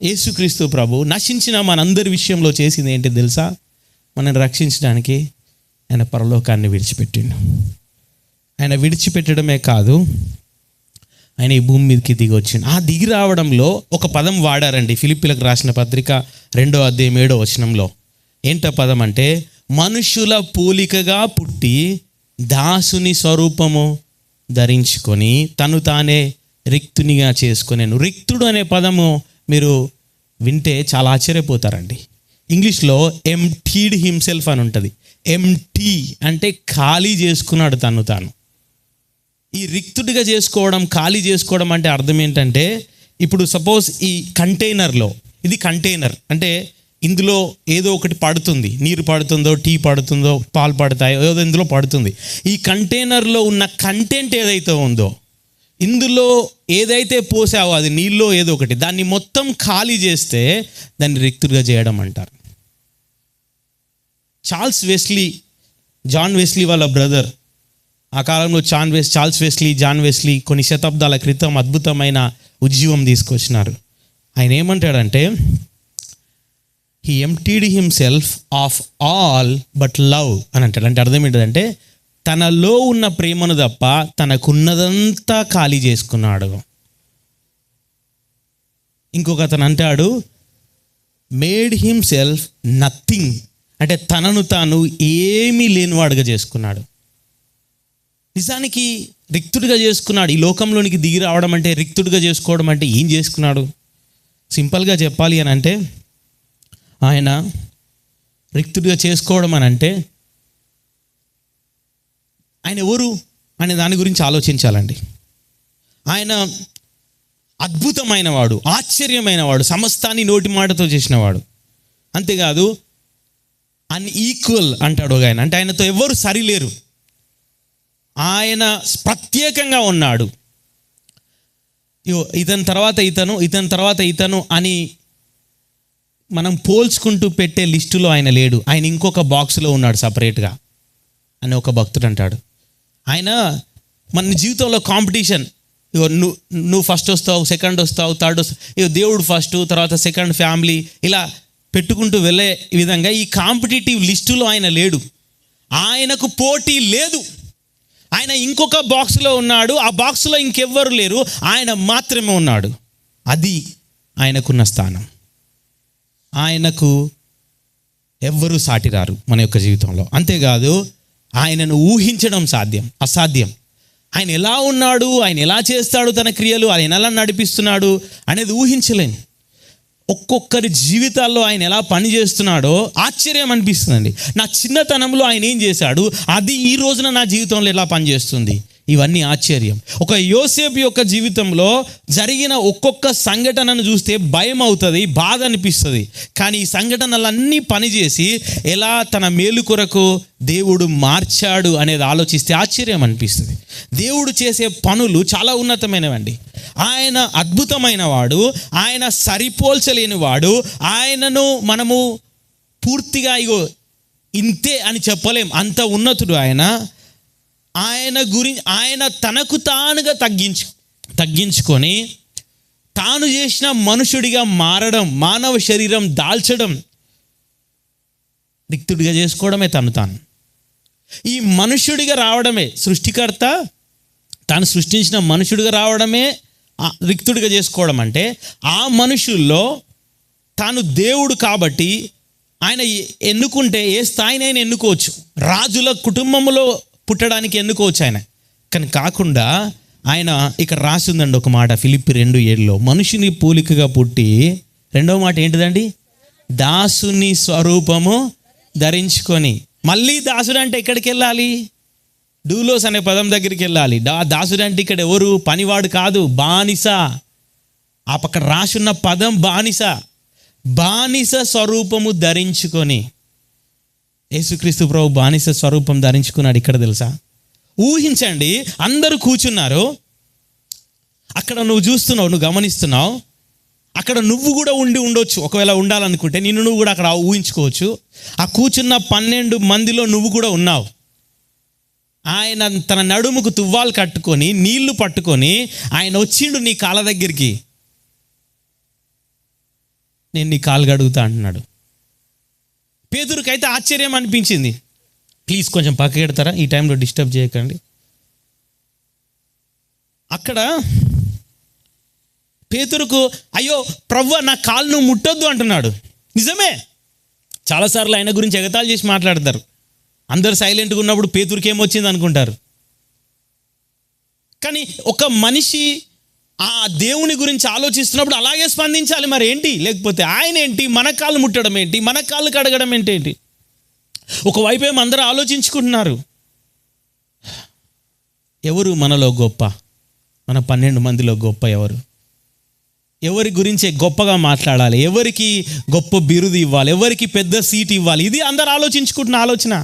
యేసుక్రీస్తు ప్రభు నశించిన మనందరి విషయంలో చేసింది ఏంటి తెలుసా? మనల్ని రక్షించడానికి ఆయన పరలోకాన్ని విడిచిపెట్టిండు. ఆయన విడిచిపెట్టడమే కాదు, ఆయన ఈ భూమి మీదకి దిగి వచ్చిండు. ఆ దిగి రావడంలో ఒక పదం వాడారండి ఫిలిప్పీలకు రాసిన పత్రిక 2వ అధ్యాయం 7వ వచనంలో. ఏంట పదం అంటే, మనుషుల పోలికగా పుట్టి దాసుని స్వరూపము ధరించుకొని తను తానే రిక్తునిగా చేసుకొనేను. రిక్తుడు అనే పదము మీరు వింటే చాలా ఆశ్చర్యపోతారండి. ఇంగ్లీష్లో ఎంప్టీడ్ హిమ్సెల్ఫ్ అని ఉంటుంది. ఎంప్టీ అంటే ఖాళీ చేసుకున్నాడు తను తాను. ఈ రిక్తుడిగా చేసుకోవడం, ఖాళీ చేసుకోవడం అంటే అర్థం ఏంటంటే, ఇప్పుడు సపోజ్ ఈ కంటైనర్లో, ఇది కంటైనర్ అంటే ఇందులో ఏదో ఒకటి పడుతుంది, నీరు పడుతుందో, టీ పడుతుందో, పాలు పడతాయో, ఏదో ఇందులో పడుతుంది. ఈ కంటైనర్లో ఉన్న కంటెంట్ ఏదైతే ఉందో, ఇందులో ఏదైతే పోసావో అది నీళ్ళలో ఏదో ఒకటి, దాన్ని మొత్తం ఖాళీ చేస్తే దాన్ని రిక్తుడిగా చేయడం అంటారు. జాన్ వెస్లీ వాళ్ళ బ్రదర్, ఆ కాలంలో జాన్ వెస్లీ కొన్ని శతాబ్దాల క్రితం అద్భుతమైన ఉజ్జీవం తీసుకొచ్చినారు. ఆయన ఏమంటాడంటే, he emptied himself of all but love అని అంటాడు. అంటే అర్థం ఏంటంటే, తనలో ఉన్న ప్రేమను తప్ప తనకున్నదంతా ఖాళీ చేసుకున్నాడు. ఇంకొక అతను అంటాడు, మేడ్ హిమ్సెల్ఫ్ నథింగ్, అంటే తనను తాను ఏమీ లేనివాడుగా చేసుకున్నాడు. నిజానికి రిక్తుడిగా చేసుకున్నాడు. ఈ లోకంలోనికి దిగి రావడం అంటే, రిక్తుడిగా చేసుకోవడం అంటే ఏం చేసుకున్నాడు? సింపుల్గా చెప్పాలి అని అంటే, ఆయన రిక్తుడిగా చేసుకోవడం అని అంటే ఆయన ఎవరు అనే దాని గురించి ఆలోచించాలండి. ఆయన అద్భుతమైన వాడు, ఆశ్చర్యమైన వాడు, సమస్తాన్ని నోటి మాటతో చేసినవాడు. అంతేకాదు అన్ఈక్వల్ అంటాడు ఒక ఆయన, అంటే ఆయనతో ఎవరు సరిలేరు. ఆయన ప్రత్యేకంగా ఉన్నాడు. ఇతని తర్వాత ఇతను అని మనం పోల్చుకుంటూ పెట్టే లిస్టులో ఆయన లేడు. ఆయన ఇంకొక బాక్స్లో ఉన్నాడు సపరేట్గా అని ఒక భక్తుడు అంటాడు. ఆయన మన జీవితంలో కాంపిటీషన్, నువ్వు ఫస్ట్ వస్తావు, సెకండ్ వస్తావు, థర్డ్ వస్తావు, దేవుడు ఫస్ట్, తర్వాత సెకండ్ ఫ్యామిలీ, ఇలా పెట్టుకుంటూ వెళ్ళే విధంగా ఈ కాంపిటేటివ్ లిస్టులో ఆయన లేడు. ఆయనకు పోటీ లేదు. ఆయన ఇంకొక బాక్స్లో ఉన్నాడు. ఆ బాక్స్లో ఇంకెవ్వరు లేరు, ఆయన మాత్రమే ఉన్నాడు. అది ఆయనకున్న స్థానం. ఆయనకు ఎవ్వరూ సాటిరారు మన యొక్క జీవితంలో. అంతేకాదు ఆయనను ఊహించడం అసాధ్యం. ఆయన ఎలా ఉన్నాడు, ఆయన ఎలా చేస్తాడు తన క్రియలు, ఆయన ఎలా నడిపిస్తున్నాడు అనేది ఊహించలేను. ఒక్కొక్కరి జీవితాల్లో ఆయన ఎలా పని చేస్తున్నాడో ఆశ్చర్యం అనిపిస్తుందండి. నా చిన్నతనంలో ఆయన ఏం చేశాడు, అది ఈ రోజున నా జీవితంలో ఎలా పనిచేస్తుంది, ఇవన్నీ ఆశ్చర్యం. ఒక యోసేపు యొక్క జీవితంలో జరిగిన ఒక్కొక్క సంఘటనను చూస్తే భయం అవుతుంది, బాధ అనిపిస్తుంది. కానీ ఈ సంఘటనలన్నీ పనిచేసి ఎలా తన మేలు కొరకు దేవుడు మార్చాడు అనేది ఆలోచిస్తే ఆశ్చర్యం అనిపిస్తుంది. దేవుడు చేసే పనులు చాలా ఉన్నతమైనవండి. ఆయన అద్భుతమైన వాడు, ఆయన సరిపోల్చలేని వాడు. ఆయనను మనము పూర్తిగా ఇంతే అని చెప్పలేం, అంత ఉన్నతుడు ఆయన. ఆయన తనకు తానుగా తగ్గించుకొని తాను చేసిన మనుషుడిగా మారడం, మానవ శరీరం దాల్చడం, రిక్తుడిగా చేసుకోవడమే తాను ఈ మనుష్యుడిగా రావడమే, సృష్టికర్త తాను సృష్టించిన మనుషుడిగా రావడమే రిక్తుడిగా చేసుకోవడం. అంటే ఆ మనుషుల్లో తాను దేవుడు కాబట్టి ఆయన ఎన్నుకుంటే ఏ స్థాయినైనా ఎన్నుకోవచ్చు. రాజుల కుటుంబంలో పుట్టడానికి ఎన్నుకోవచ్చు ఆయన. కానీ కాకుండా ఆయన ఇక్కడ రాసి ఉందండి ఒక మాట, ఫిలిప్పి 2:7 మనుషుని పోలికగా పుట్టి, రెండవ మాట ఏంటిదండి, దాసుని స్వరూపము ధరించుకొని. మళ్ళీ దాసుడు అంటే ఎక్కడికి వెళ్ళాలి? డూలోస్ అనే పదం దగ్గరికి వెళ్ళాలి. దాసుడు అంటే ఇక్కడ ఎవరు? పనివాడు కాదు, బానిస. ఆ పక్క రాసున్న పదం బానిస స్వరూపము ధరించుకొని. యేసుక్రీస్తు ప్రభు బానిస స్వరూపం ధరించుకున్నాడు. ఇక్కడ తెలుసా? ఊహించండి, అందరూ కూర్చున్నారు అక్కడ, నువ్వు చూస్తున్నావు, నువ్వు గమనిస్తున్నావు, అక్కడ నువ్వు కూడా ఉండొచ్చు. ఒకవేళ ఉండాలనుకుంటే నువ్వు కూడా అక్కడ ఊహించుకోవచ్చు. ఆ కూర్చున్న 12 మందిలో నువ్వు కూడా ఉన్నావు. ఆయన తన నడుముకు తువ్వాలు కట్టుకొని నీళ్లు పట్టుకొని ఆయన వచ్చిండు నీ కాళ్ళ దగ్గరికి. నేను నీ కాలు కడుగుతా అంటున్నాడు. పేతురుకైతే ఆశ్చర్యం అనిపించింది. ప్లీజ్ కొంచెం పక్కకి పెడతారా, ఈ టైంలో డిస్టర్బ్ చేయకండి. అక్కడ పేతురుకు, అయ్యో ప్రభువా నా కాలు నువ్వు ముట్టొద్దు అంటున్నాడు. నిజమే, చాలాసార్లు ఆయన గురించి ఎగతాళి చేసి మాట్లాడతారు. అందరు సైలెంట్గా ఉన్నప్పుడు పేతురుకి ఏమొచ్చింది అనుకుంటారు. కానీ ఒక మనిషి ఆ దేవుని గురించి ఆలోచిస్తున్నప్పుడు అలాగే స్పందించాలి. మరి ఏంటి? లేకపోతే ఆయన ఏంటి మన కాళ్ళు ముట్టడం ఏంటి, మన కాళ్ళు కడగడం ఏంటి? ఒకవైపు ఏమో అందరూ ఆలోచించుకుంటున్నారు, ఎవరు మనలో గొప్ప, మన 12 మందిలో గొప్ప ఎవరు, ఎవరి గురించి గొప్పగా మాట్లాడాలి, ఎవరికి గొప్ప బిరుదు ఇవ్వాలి, ఎవరికి పెద్ద సీట్ ఇవ్వాలి, ఇది అందరు ఆలోచించుకుంటున్న ఆలోచన.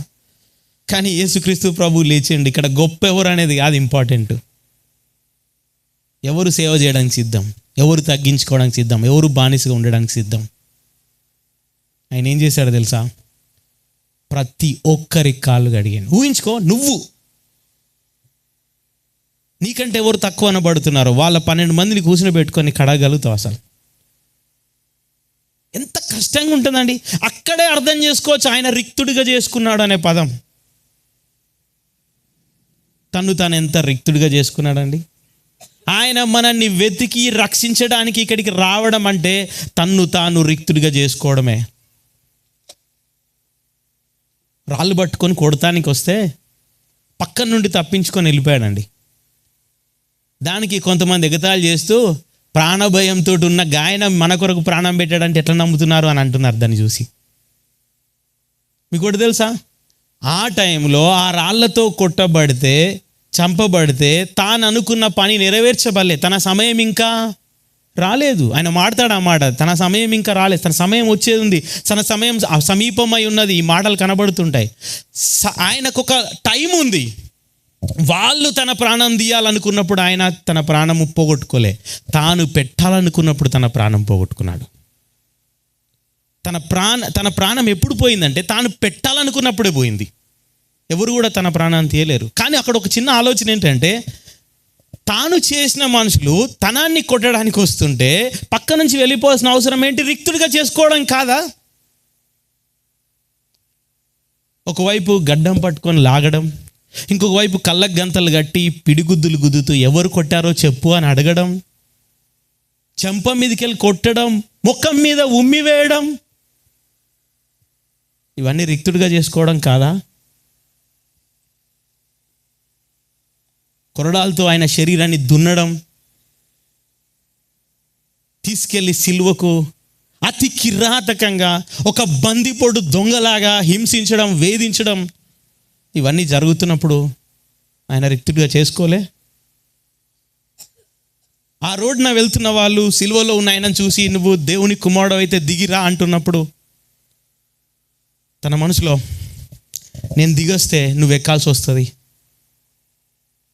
కానీ యేసుక్రీస్తు ప్రభు లేచిండి. ఇక్కడ గొప్ప ఎవరు అనేది కాదు ఇంపార్టెంట్. ఎవరు సేవ చేయడానికి సిద్ధం, ఎవరు తగ్గించుకోవడానికి సిద్ధం, ఎవరు బానిసగా ఉండడానికి సిద్ధం. ఆయన ఏం చేశాడో తెలుసా? ప్రతి ఒక్కరి కాళ్ళు కడిగాను. ఊహించుకో, నువ్వు నీకంటే ఎవరు తక్కువ అనబడుతున్నారో వాళ్ళ 12 మందిని కూర్చుని పెట్టుకొని కడగలుగుతావు. అసలు ఎంత కష్టంగా ఉంటుందండి. అక్కడే అర్థం చేసుకోవచ్చు ఆయన రిక్తుడిగా చేసుకున్నాడు అనే పదం. తాను ఎంత రిక్తుడిగా చేసుకున్నాడండి. ఆయన మనల్ని వెతికి రక్షించడానికి ఇక్కడికి రావడం అంటే తాను రిక్తుడిగా చేసుకోవడమే. రాళ్ళు పట్టుకొని కొడతానికి వస్తే పక్కన నుండి తప్పించుకొని వెళ్ళిపోయాడండి. దానికి కొంతమంది ఎగతాళి చేస్తూ ప్రాణభయంతో ఉన్న గాయన మన కొరకు ప్రాణం పెట్టాడంటే ఎట్లా నమ్ముతున్నారు అని అంటున్నారు దాన్ని చూసి. మీకు ఒకటి తెలుసా? ఆ టైంలో ఆ రాళ్లతో కొట్టబడితే, చంపబడితే తాను అనుకున్న పని నెరవేర్చబడలే. తన సమయం ఇంకా రాలేదు. ఆయన మాట్లాడు ఆ మాట, తన సమయం ఇంకా రాలేదు, తన సమయం వచ్చేది ఉంది, తన సమయం సమీపమై ఉన్నది. ఈ మాటలు కనబడుతుంటాయి. ఆయనకు ఒక టైం ఉంది. వాళ్ళు తన ప్రాణం తీయాలనుకున్నప్పుడు ఆయన తన ప్రాణము పోగొట్టుకోలే. తాను పెట్టాలనుకున్నప్పుడు తన ప్రాణం పోగొట్టుకున్నాడు. తన ప్రాణం ఎప్పుడు పోయిందంటే తాను పెట్టాలనుకున్నప్పుడే పోయింది. ఎవరు కూడా తన ప్రాణాన్ని తీయలేరు. కానీ అక్కడ ఒక చిన్న ఆలోచన ఏంటంటే, తాను చేసిన మనుషులు తనాన్ని కొట్టడానికి వస్తుంటే పక్క నుంచి వెళ్ళిపోవాల్సిన అవసరం ఏంటి? రిక్తుడిగా చేసుకోవడం కాదా? ఒకవైపు గడ్డం పట్టుకొని లాగడం, ఇంకొక వైపు కళ్ళకు గంతలు కట్టి పిడిగుద్దులు గుద్దుతూ ఎవరు కొట్టారో చెప్పు అని అడగడం, చెంప మీదకి వెళ్ళి కొట్టడం, ముఖం మీద ఉమ్మి వేయడం, ఇవన్నీ రిక్తుడిగా చేసుకోవడం కాదా? కొరడాలతో ఆయన శరీరాన్ని దున్నడం, తీసుకెళ్ళి సిలువకు అతి కిరాతకంగా ఒక బందిపోటు దొంగలాగా హింసించడం, వేధించడం, ఇవన్నీ జరుగుతున్నప్పుడు ఆయన రిక్తుడిగా చేసుకోలే. ఆ రోడ్డున వెళ్తున్న వాళ్ళు సిలువలో ఉన్న ఆయనను చూసి నువ్వు దేవుని కుమారుడు అయితే దిగిరా అంటున్నప్పుడు తన మనసులో, నేను దిగొస్తే నువ్వు ఎక్కాల్సి వస్తుంది,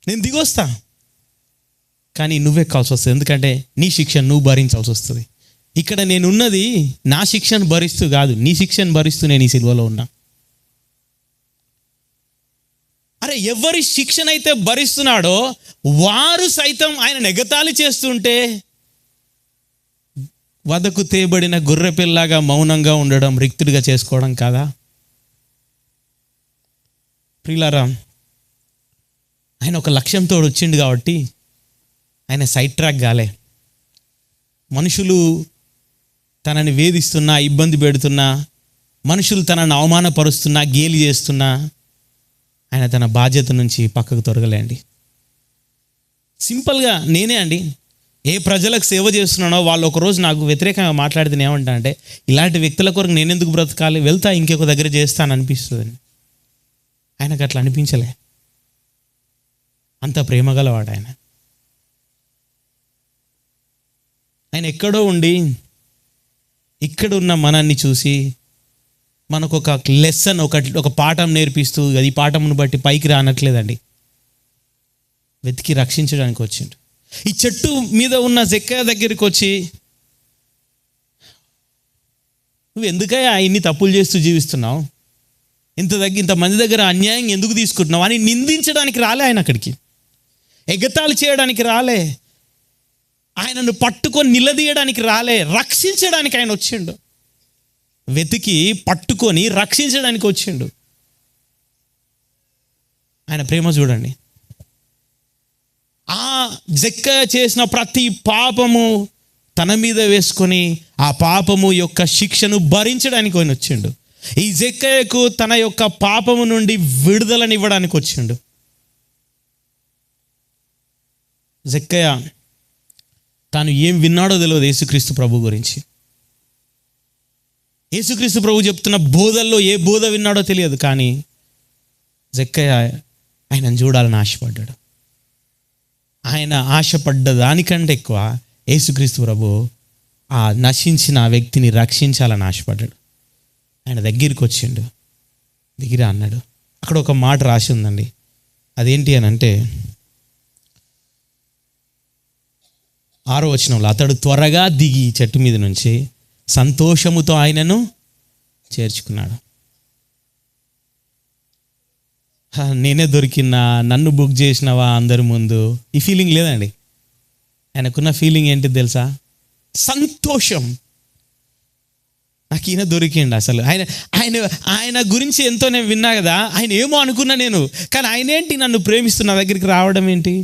నేను దిగొస్తా కానీ నువ్వెక్కాల్సి వస్తుంది, ఎందుకంటే నీ శిక్షను నువ్వు భరించాల్సి వస్తుంది. ఇక్కడ నేనున్నది నా శిక్షను భరిస్తూ కాదు, నీ శిక్షను భరిస్తూ నేను ఈ సిలువలో ఉన్నా. అరే ఎవరి శిక్షనైతే భరిస్తున్నాడో వారు సైతం ఆయన ఎగతాళి చేస్తుంటే వదకు తేబడిన గొర్రెపిల్లగా మౌనంగా ఉండడం, రిక్తుడిగా చేసుకోవడం కాదా? ప్రియులారా, ఆయన ఒక లక్ష్యంతో వచ్చిండు కాబట్టి ఆయన సైడ్ ట్రాక్ కాలే. మనుషులు తనని వేధిస్తున్నా, ఇబ్బంది పెడుతున్నా, మనుషులు తనని అవమానపరుస్తున్నా, గేలి చేస్తున్నా ఆయన తన బాధ్యత నుంచి పక్కకు తొరగలేండి. సింపుల్గా నేనే అండి, ఏ ప్రజలకు సేవ చేస్తున్నానో వాళ్ళు ఒకరోజు నాకు వ్యతిరేకంగా మాట్లాడితే ఏమంటా అంటే, ఇలాంటి వ్యక్తుల కొరకు నేను ఎందుకు బ్రతకాలి, వెళ్తా ఇంకొక దగ్గర చేస్తాను అనిపిస్తుంది. ఆయనకు అట్లా అనిపించలే. అంత ప్రేమగలవాడు ఆయన. ఆయన ఎక్కడో ఉండి ఇక్కడ ఉన్న మనల్ని చూసి మనకు ఒక లెసన్, ఒక పాఠం నేర్పిస్తూ ఈ పాఠంను బట్టి పైకి రానట్లేదండి, వెతికి రక్షించడానికి వచ్చిండు. ఈ చెట్టు మీద ఉన్న జక్కయ్య దగ్గరికి వచ్చి, నువ్వు ఎందుకయ్యా ఇన్ని తప్పులు చేస్తూ జీవిస్తున్నావు, ఇంతమంది దగ్గర అన్యాయం ఎందుకు తీసుకుంటున్నావు అని నిందించడానికి రాలే ఆయన అక్కడికి, ఎగతాళి చేయడానికి రాలే, ఆయనను పట్టుకొని నిలదీయడానికి రాలే, రక్షించడానికి ఆయన వచ్చిండు. వెతికి పట్టుకొని రక్షించడానికి వచ్చిండు. ఆయన ప్రేమ చూడండి. ఆ జక్కయ్య చేసిన ప్రతి పాపము తన మీద వేసుకొని ఆ పాపము యొక్క శిక్షను భరించడానికి ఆయన వచ్చిండు. ఈ జక్కయ్యకు తన యొక్క పాపము నుండి విడుదలనివ్వడానికి వచ్చిండు. జక్కయ్య తాను ఏం విన్నాడో తెలియదు యేసుక్రీస్తు ప్రభు గురించి. యేసుక్రీస్తు ప్రభు చెప్తున్న బోధల్లో ఏ బోధ విన్నాడో తెలియదు, కానీ జక్కయ్య ఆయనను చూడాలని ఆశపడ్డాడు. ఆయన ఆశపడ్డ దానికంటే ఎక్కువ యేసుక్రీస్తు ప్రభు ఆ నశించిన ఆ వ్యక్తిని రక్షించాలని ఆశపడ్డాడు. ఆయన దగ్గరికి వచ్చిండు, దిగిరా అన్నాడు. అక్కడ ఒక మాట రాసి ఉందండి, అదేంటి అని అంటే 6వ వచనంలో, అతడు త్వరగా దిగి చెట్టు మీద నుంచి సంతోషముతో ఆయనను చేర్చుకున్నాడు. నేనే దొరికినా, నన్ను బుక్ చేసినవా అందరి ముందు, ఈ ఫీలింగ్ లేదండి. ఆయనకున్న ఫీలింగ్ ఏంటి తెలుసా? సంతోషం. నాకు ఈయన దొరికిండు. అసలు ఆయన గురించి ఎంతో నేను విన్నా కదా, ఆయన ఏమో అనుకున్నా నేను, కానీ ఆయన ఏంటి నన్ను ప్రేమిస్తున్న దగ్గరికి రావడం ఏంటి?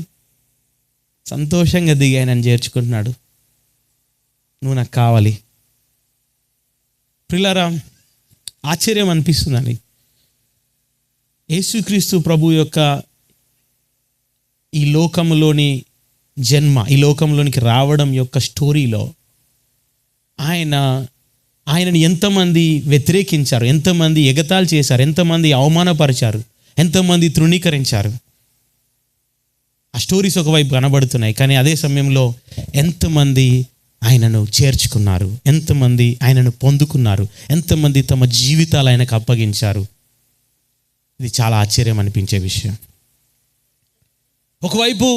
సంతోషంగా దిగి ఆయనను చేర్చుకుంటున్నాడు. నువ్వు నాకు కావాలి. ప్రియులారా, ఆశ్చర్యం అనిపిస్తుందండి. యేసుక్రీస్తు ప్రభు యొక్క ఈ లోకంలోని జన్మ, ఈ లోకంలోనికి రావడం యొక్క స్టోరీలో ఆయనని ఎంతమంది వ్యతిరేకించారు, ఎంతమంది ఎగతాళి చేశారు, ఎంతమంది అవమానపరిచారు, ఎంతమంది తృణీకరించారు. ఆ స్టోరీస్ ఒకవైపు కనబడుతున్నాయి, కానీ అదే సమయంలో ఎంతమంది ఆయనను చేర్చుకున్నారు, ఎంతమంది ఆయనను పొందుకున్నారు, ఎంతమంది తమ జీవితాలు ఆయనకు అప్పగించారు. ఇది చాలా ఆశ్చర్యం అనిపించే విషయం. ఒకవైపు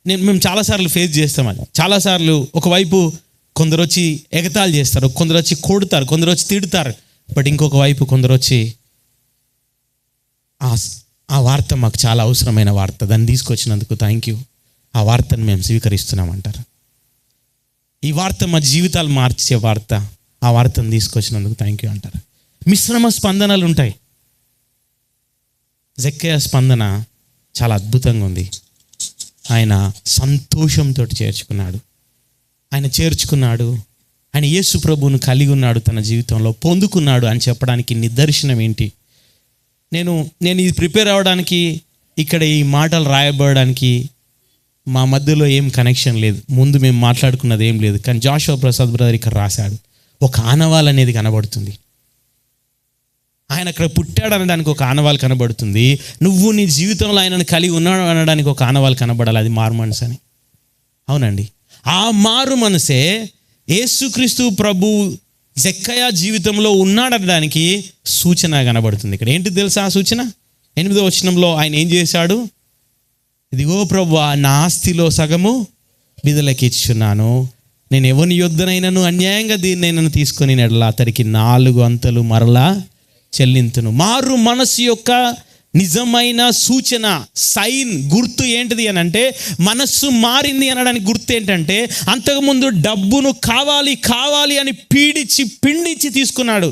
మేము చాలాసార్లు ఫేస్ చేస్తాం అది. చాలాసార్లు ఒకవైపు కొందరు వచ్చి ఎగతాళి చేస్తారు, కొందరు వచ్చి కొడతారు, కొందరు వచ్చి తిడతారు. బట్ ఇంకొక వైపు కొందరు వచ్చి ఆ వార్త మాకు చాలా అవసరమైన వార్త, దాన్ని తీసుకొచ్చినందుకు థ్యాంక్ యూ, ఆ వార్తను మేము స్వీకరిస్తున్నామంటారు. ఈ వార్త మా జీవితాలు మార్చే వార్త, ఆ వార్తను తీసుకొచ్చినందుకు థ్యాంక్ యూ అంటారు. మిశ్రమ స్పందనలు ఉంటాయి. జక్కయ్య స్పందన చాలా అద్భుతంగా ఉంది. ఆయన సంతోషంతో చేర్చుకున్నాడు. ఆయన యేసు ప్రభువును కలిగి ఉన్నాడు, తన జీవితంలో పొందుకున్నాడు అని చెప్పడానికి నిదర్శనం ఏంటి? నేను ఇది ప్రిపేర్ అవ్వడానికి, ఇక్కడ ఈ మాటలు రాయబడడానికి మా మధ్యలో ఏం కనెక్షన్ లేదు, ముందు మేము మాట్లాడుకున్నది ఏం లేదు. కానీ జాషువా ప్రసాద్ బ్రదర్ ఇక్కడ రాశాడు, ఒక ఆనవాలు అనేది కనబడుతుంది. ఆయన అక్కడ పుట్టాడు అనడానికి ఒక ఆనవాలు కనబడుతుంది. నువ్వు నీ జీవితంలో ఆయనను కలిగి ఉన్నాడు అనడానికి ఒక ఆనవాలు కనబడాలి, అది మారు మనసు అని. అవునండి, ఆ మారు మనసే యేసుక్రీస్తు ప్రభు జక్కయ్య జీవితంలో ఉన్నాడనడానికి సూచన కనబడుతుంది. ఇక్కడ ఏంటి తెలుసా ఆ సూచన? 8వ వచనంలో ఆయన ఏం చేశాడు? ఇదిగో ప్రభువా, నా ఆస్తిలో సగము బిదలకి ఇచ్చున్నాను, నేను ఎవని యొద్దనైనను అన్యాయంగా దీన్నైనా తీసుకొని నెడలా అతడికి 4 అంతలు మరలా చెల్లింతును. మారు మనసు యొక్క నిజమైన సూచన, సైన్, గుర్తు ఏంటిది అని అంటే మనస్సు మారింది అనడానికి గుర్తు ఏంటంటే అంతకుముందు డబ్బును కావాలి కావాలి అని పిండిచ్చి తీసుకున్నాడు,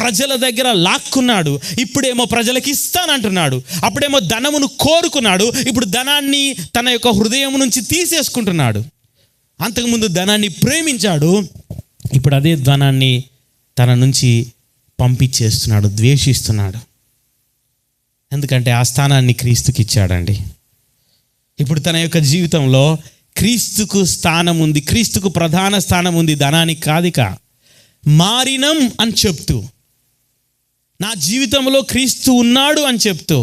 ప్రజల దగ్గర లాక్కున్నాడు. ఇప్పుడేమో ప్రజలకు ఇస్తానంటున్నాడు. అప్పుడేమో ధనమును కోరుకున్నాడు, ఇప్పుడు ధనాన్ని తన యొక్క హృదయం నుంచి తీసేసుకుంటున్నాడు. అంతకుముందు ధనాన్ని ప్రేమించాడు, ఇప్పుడు అదే ధనాన్ని తన నుంచి పంపించేస్తున్నాడు, ద్వేషిస్తున్నాడు. ఎందుకంటే ఆ స్థానాన్ని క్రీస్తుకి ఇచ్చాడండి. ఇప్పుడు తన యొక్క జీవితంలో క్రీస్తుకు స్థానం ఉంది, క్రీస్తుకు ప్రధాన స్థానం ఉంది, ధనానికి కాదిక. మారినం అని చెప్తూ, నా జీవితంలో క్రీస్తు ఉన్నాడు అని చెప్తూ,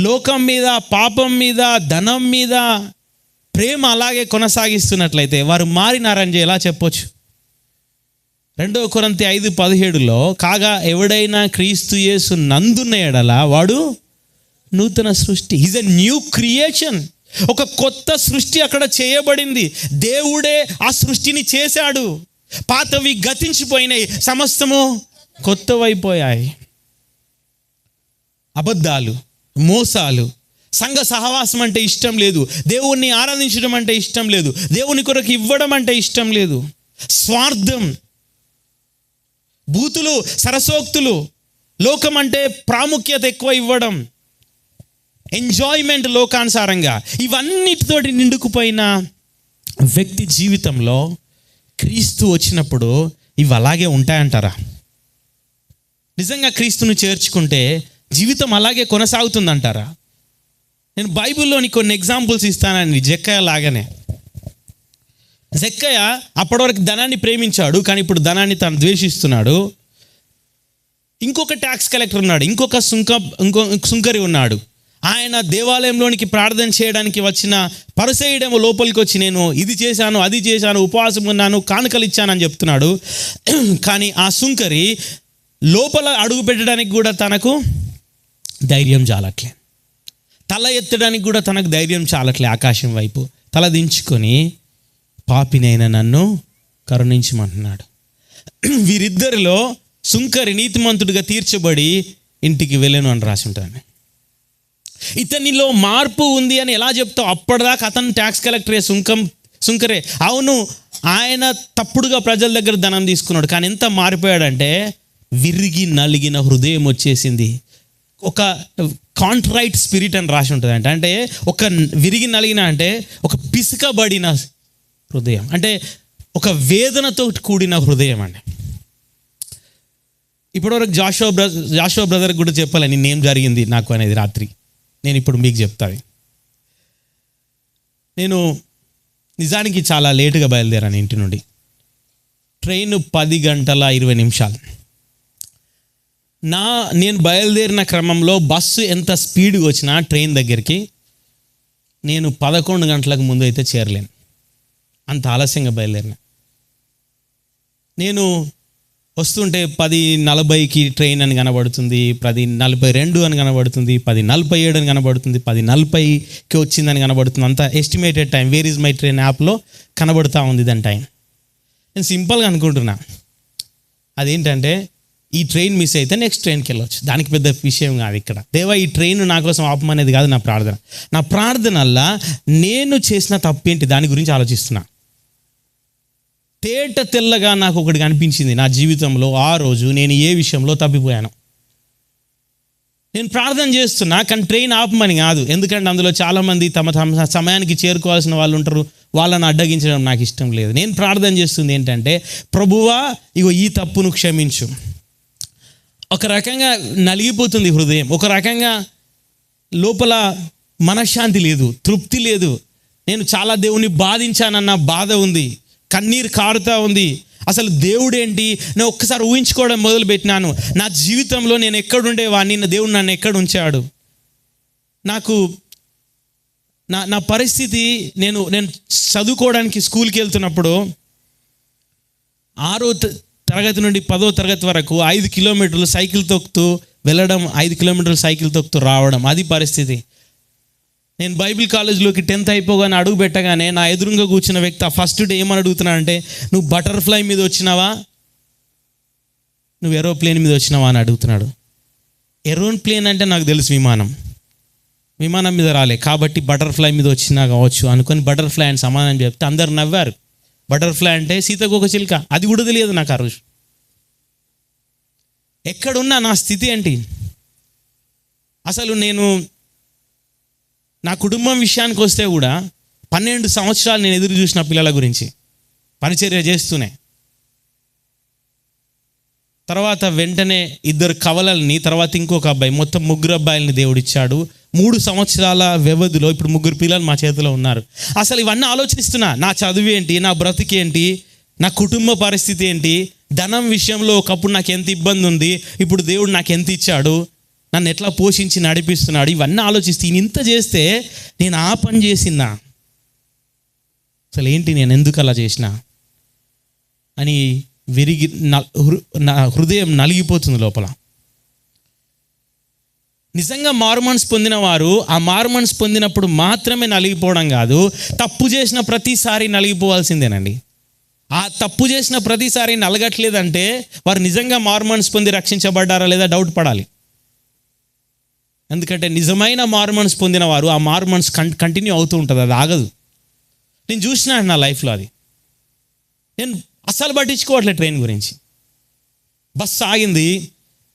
లోకం మీద, పాపం మీద, ధనం మీద ప్రేమ అలాగే కొనసాగిస్తున్నట్లయితే వారు మారినారని ఎలా చెప్పొచ్చు? 2 కొరింథీ 5:17 కాగా ఎవడైనా క్రీస్తు యేసు నందున్న ఎడల వాడు నూతన సృష్టి. Is a new creation. ఒక కొత్త సృష్టి అక్కడ చేయబడింది. దేవుడే ఆ సృష్టిని చేశాడు. పాతవి గతించిపోయినాయి, సమస్తము కొత్తవైపోయాయి. అబద్ధాలు, మోసాలు, సంఘ సహవాసం అంటే ఇష్టం లేదు, దేవుణ్ణి ఆరాధించడం అంటే ఇష్టం లేదు, దేవుని కొరకు ఇవ్వడం అంటే ఇష్టం లేదు, స్వార్థం, బూతులు, సరసోక్తులు, లోకం అంటే ప్రాముఖ్యత ఎక్కువ ఇవ్వడం, ఎంజాయ్మెంట్ లోకానుసారంగా, ఇవన్నిటితోటి నిండుకుపోయిన వ్యక్తి జీవితంలో క్రీస్తు వచ్చినప్పుడు ఇవి అలాగే ఉంటాయంటారా? నిజంగా క్రీస్తును చేర్చుకుంటే జీవితం అలాగే కొనసాగుతుందంటారా? నేను బైబిల్లోని కొన్ని ఎగ్జాంపుల్స్ ఇస్తానండి. జక్కయ్య లాగానే. జక్కయ్య అప్పటి వరకు ధనాన్ని ప్రేమించాడు, కానీ ఇప్పుడు ధనాన్ని తను ద్వేషిస్తున్నాడు. ఇంకొక ట్యాక్స్ కలెక్టర్ ఉన్నాడు, ఇంకొక సుంకరి ఉన్నాడు. ఆయన దేవాలయంలోనికి ప్రార్థన చేయడానికి వచ్చిన పరిసయ్యుడేమో లోపలికి వచ్చి నేను ఇది చేశాను, అది చేశాను, ఉపవాసం ఉన్నాను, కానుకలు ఇచ్చానని చెప్తున్నాడు. కానీ ఆ సుంకరి లోపల అడుగు పెట్టడానికి కూడా తనకు ధైర్యం చాలట్లే, తల ఎత్తడానికి కూడా తనకు ధైర్యం చాలట్లే. ఆకాశం వైపు తల దించుకొని పాపినైన నన్ను కరుణించమంటున్నాడు. వీరిద్దరిలో సుంకరి నీతిమంతుడిగా తీర్చబడి ఇంటికి వెళ్ళాను అని రాసి ఉంటాను. ఇతనిలో మార్పు ఉంది అని ఎలా చెప్తావు? అప్పటిదాకా అతను ట్యాక్స్ కలెక్టరే, సుంకరే. అవును, ఆయన తప్పుడుగా ప్రజల దగ్గర ధనం తీసుకున్నాడు, కానీ ఎంత మారిపోయాడంటే విరిగి నలిగిన హృదయం వచ్చేసింది. ఒక కాంట్రైట్ స్పిరిట్ అని రాసి ఉంటుంది. అంటే ఒక విరిగి నలిగిన అంటే ఒక పిసుకబడిన హృదయం, అంటే ఒక వేదనతో కూడిన హృదయం అండి. ఇప్పటివరకు జాషువా బ్రదర్ కూడా చెప్పాలి నిన్నేం జరిగింది నాకు అనేది రాత్రి. నేను ఇప్పుడు మీకు చెప్తాను. నేను నిజానికి చాలా లేటుగా బయలుదేరాను ఇంటి నుండి. ట్రైన్ 10:20. నేను బయలుదేరిన క్రమంలో బస్సు ఎంత స్పీడ్గా వచ్చినా ట్రైన్ దగ్గరికి నేను 11 గంటలకు ముందు అయితే చేరలేను, అంత ఆలస్యంగా బయలుదేరిన. నేను వస్తుంటే 10:40కి ట్రైన్ అని కనబడుతుంది, 10:42 అని కనబడుతుంది, 10:47 అని కనబడుతుంది, 10:40కి వచ్చిందని కనబడుతుంది. అంత estimated time where is my train యాప్లో కనబడుతూ ఉంది దాని టైం. నేను సింపుల్గా అనుకుంటున్నా, అదేంటంటే ఈ ట్రైన్ మిస్ అయితే నెక్స్ట్ ట్రైన్కి వెళ్ళొచ్చు, దానికి పెద్ద విషయం కాదు. ఇక్కడ దేవా ఈ ట్రైన్ నా కోసం ఆపమనేది కాదు నా ప్రార్థన. నా ప్రార్థనల్లా నేను చేసిన తప్పేంటి దాని గురించి ఆలోచిస్తున్నా. తేట తెల్లగా నాకు ఒకటి కనిపించింది నా జీవితంలో. ఆ రోజు నేను ఏ విషయంలో తప్పిపోయాను. నేను ప్రార్థన చేస్తున్నా, కానీ ట్రైన్ ఆపమని కాదు. ఎందుకంటే అందులో చాలామంది తమ సమయానికి చేరుకోవాల్సిన వాళ్ళు ఉంటారు, వాళ్ళని అడ్డగించడం నాకు ఇష్టం లేదు. నేను ప్రార్థన చేస్తుంది ఏంటంటే, ప్రభువా ఇగో ఈ తప్పును క్షమించు. ఒక రకంగా నలిగిపోతుంది హృదయం, ఒక రకంగా లోపల మనశ్శాంతి లేదు, తృప్తి లేదు. నేను చాలా దేవుని బాధించానన్న బాధ ఉంది, కన్నీరు కారుతూ ఉంది. అసలు దేవుడేంటి నేను ఒక్కసారి ఊహించుకోవడం మొదలుపెట్టినాను. నా జీవితంలో నేను ఎక్కడుండేవాడిని, దేవుడు నన్ను ఎక్కడ ఉంచాడు. నాకు నా పరిస్థితి, నేను చదువుకోవడానికి స్కూల్కి వెళ్తున్నప్పుడు 6వ తరగతి నుండి 10వ తరగతి వరకు 5 కిలోమీటర్లు సైకిల్ తొక్కుతూ వెళ్ళడం, 5 కిలోమీటర్లు సైకిల్ తొక్కుతూ రావడం, అది పరిస్థితి. నేను బైబిల్ కాలేజ్లోకి 10th అయిపోగానే అడుగు పెట్టగానే నా ఎదురుగా కూర్చున్న వ్యక్తి ఆ ఫస్ట్ డే ఏమని అడుగుతున్నానంటే, నువ్వు బటర్ఫ్లై మీద వచ్చినావా, నువ్వు ఏరోప్లేన్ మీద వచ్చినావా అని అడుగుతున్నాడు. ఏరోప్లేన్ అంటే నాకు తెలుసు విమానం మీద రాలే, కాబట్టి బటర్ఫ్లై మీద వచ్చినా కావచ్చు అనుకొని బటర్ఫ్లై అని సమాధానం చెప్తే అందరు నవ్వారు. బటర్ఫ్లై అంటే సీతకోకచిలుక, అది కూడా తెలియదు నాకు ఆ రోజు. ఎక్కడున్నా నా స్థితి ఏంటి? అసలు నేను నా కుటుంబం విషయానికి వస్తే కూడా 12 సంవత్సరాలు నేను ఎదురు చూసిన పిల్లల గురించి పరిచర్య చేస్తూనే, తర్వాత వెంటనే 2 కవలల్ని, తర్వాత ఇంకొక అబ్బాయి, మొత్తం 3 అబ్బాయిలని దేవుడిచ్చాడు. 3 సంవత్సరాల వ్యవధిలో ఇప్పుడు 3 పిల్లలు మా చేతిలో ఉన్నారు. అసలు ఇవన్నీ ఆలోచిస్తున్నా, నా చదువు ఏంటి, నా బ్రతికి ఏంటి, నా కుటుంబ పరిస్థితి ఏంటి, ధనం విషయంలో ఒకప్పుడు నాకు ఎంత ఇబ్బంది ఉంది, ఇప్పుడు దేవుడు నాకు ఎంత ఇచ్చాడు, నన్ను ఎట్లా పోషించి నడిపిస్తున్నాడు, ఇవన్నీ ఆలోచిస్తే ఇంత చేస్తే నేను ఆ పని చేసినా, అసలు ఏంటి నేను ఎందుకు అలా చేసిన అని విరిగి నా హృదయం నలిగిపోతుంది లోపల. నిజంగా మారుమనసు పొందిన వారు ఆ మారుమనసు పొందినప్పుడు మాత్రమే నలిగిపోవడం కాదు, తప్పు చేసిన ప్రతిసారి నలిగిపోవాల్సిందేనండి. ఆ తప్పు చేసిన ప్రతిసారి నలగట్లేదంటే వారు నిజంగా మారుమనసు పొంది రక్షించబడ్డారా లేదా డౌట్ పడాలి. ఎందుకంటే నిజమైన మారుమనసు పొందిన వారు ఆ మారుమనసు కంటిన్యూ అవుతూ ఉంటుంది, అది ఆగదు. నేను చూసినా నా లైఫ్లో అది. నేను అస్సలు పట్టించుకోవట్లేదు ట్రైన్ గురించి. బస్సు ఆగింది,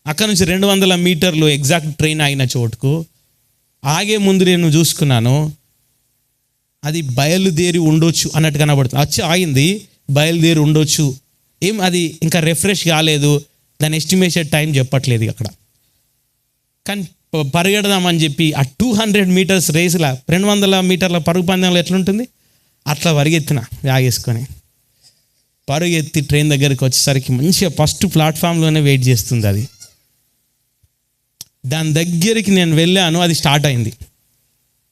అక్కడ నుంచి 200 మీటర్లు ఎగ్జాక్ట్ ట్రైన్ ఆగిన చోటుకు ఆగే ముందు నేను చూసుకున్నాను, అది బయలుదేరి ఉండొచ్చు అన్నట్టు కనబడుతుంది. వచ్చి ఆగింది, బయలుదేరి ఉండొచ్చు, ఏం అది ఇంకా రిఫ్రెష్ కాలేదు, దాని ఎస్టిమేటెడ్ టైం చెప్పట్లేదు అక్కడ. కానీ పరిగెడదామని చెప్పి ఆ 200 మీటర్స్ రేసులా 200 మీటర్ల పరుగు పందెంలో ఎట్లుంటుంది అట్లా పరిగెత్తిన ఆగేసుకొని. పరుగెత్తి ట్రైన్ దగ్గరికి వచ్చేసరికి మంచిగా ఫస్ట్ ప్లాట్ఫామ్లోనే వెయిట్ చేస్తుంది అది. దాని దగ్గరికి నేను వెళ్ళాను, అది స్టార్ట్ అయింది.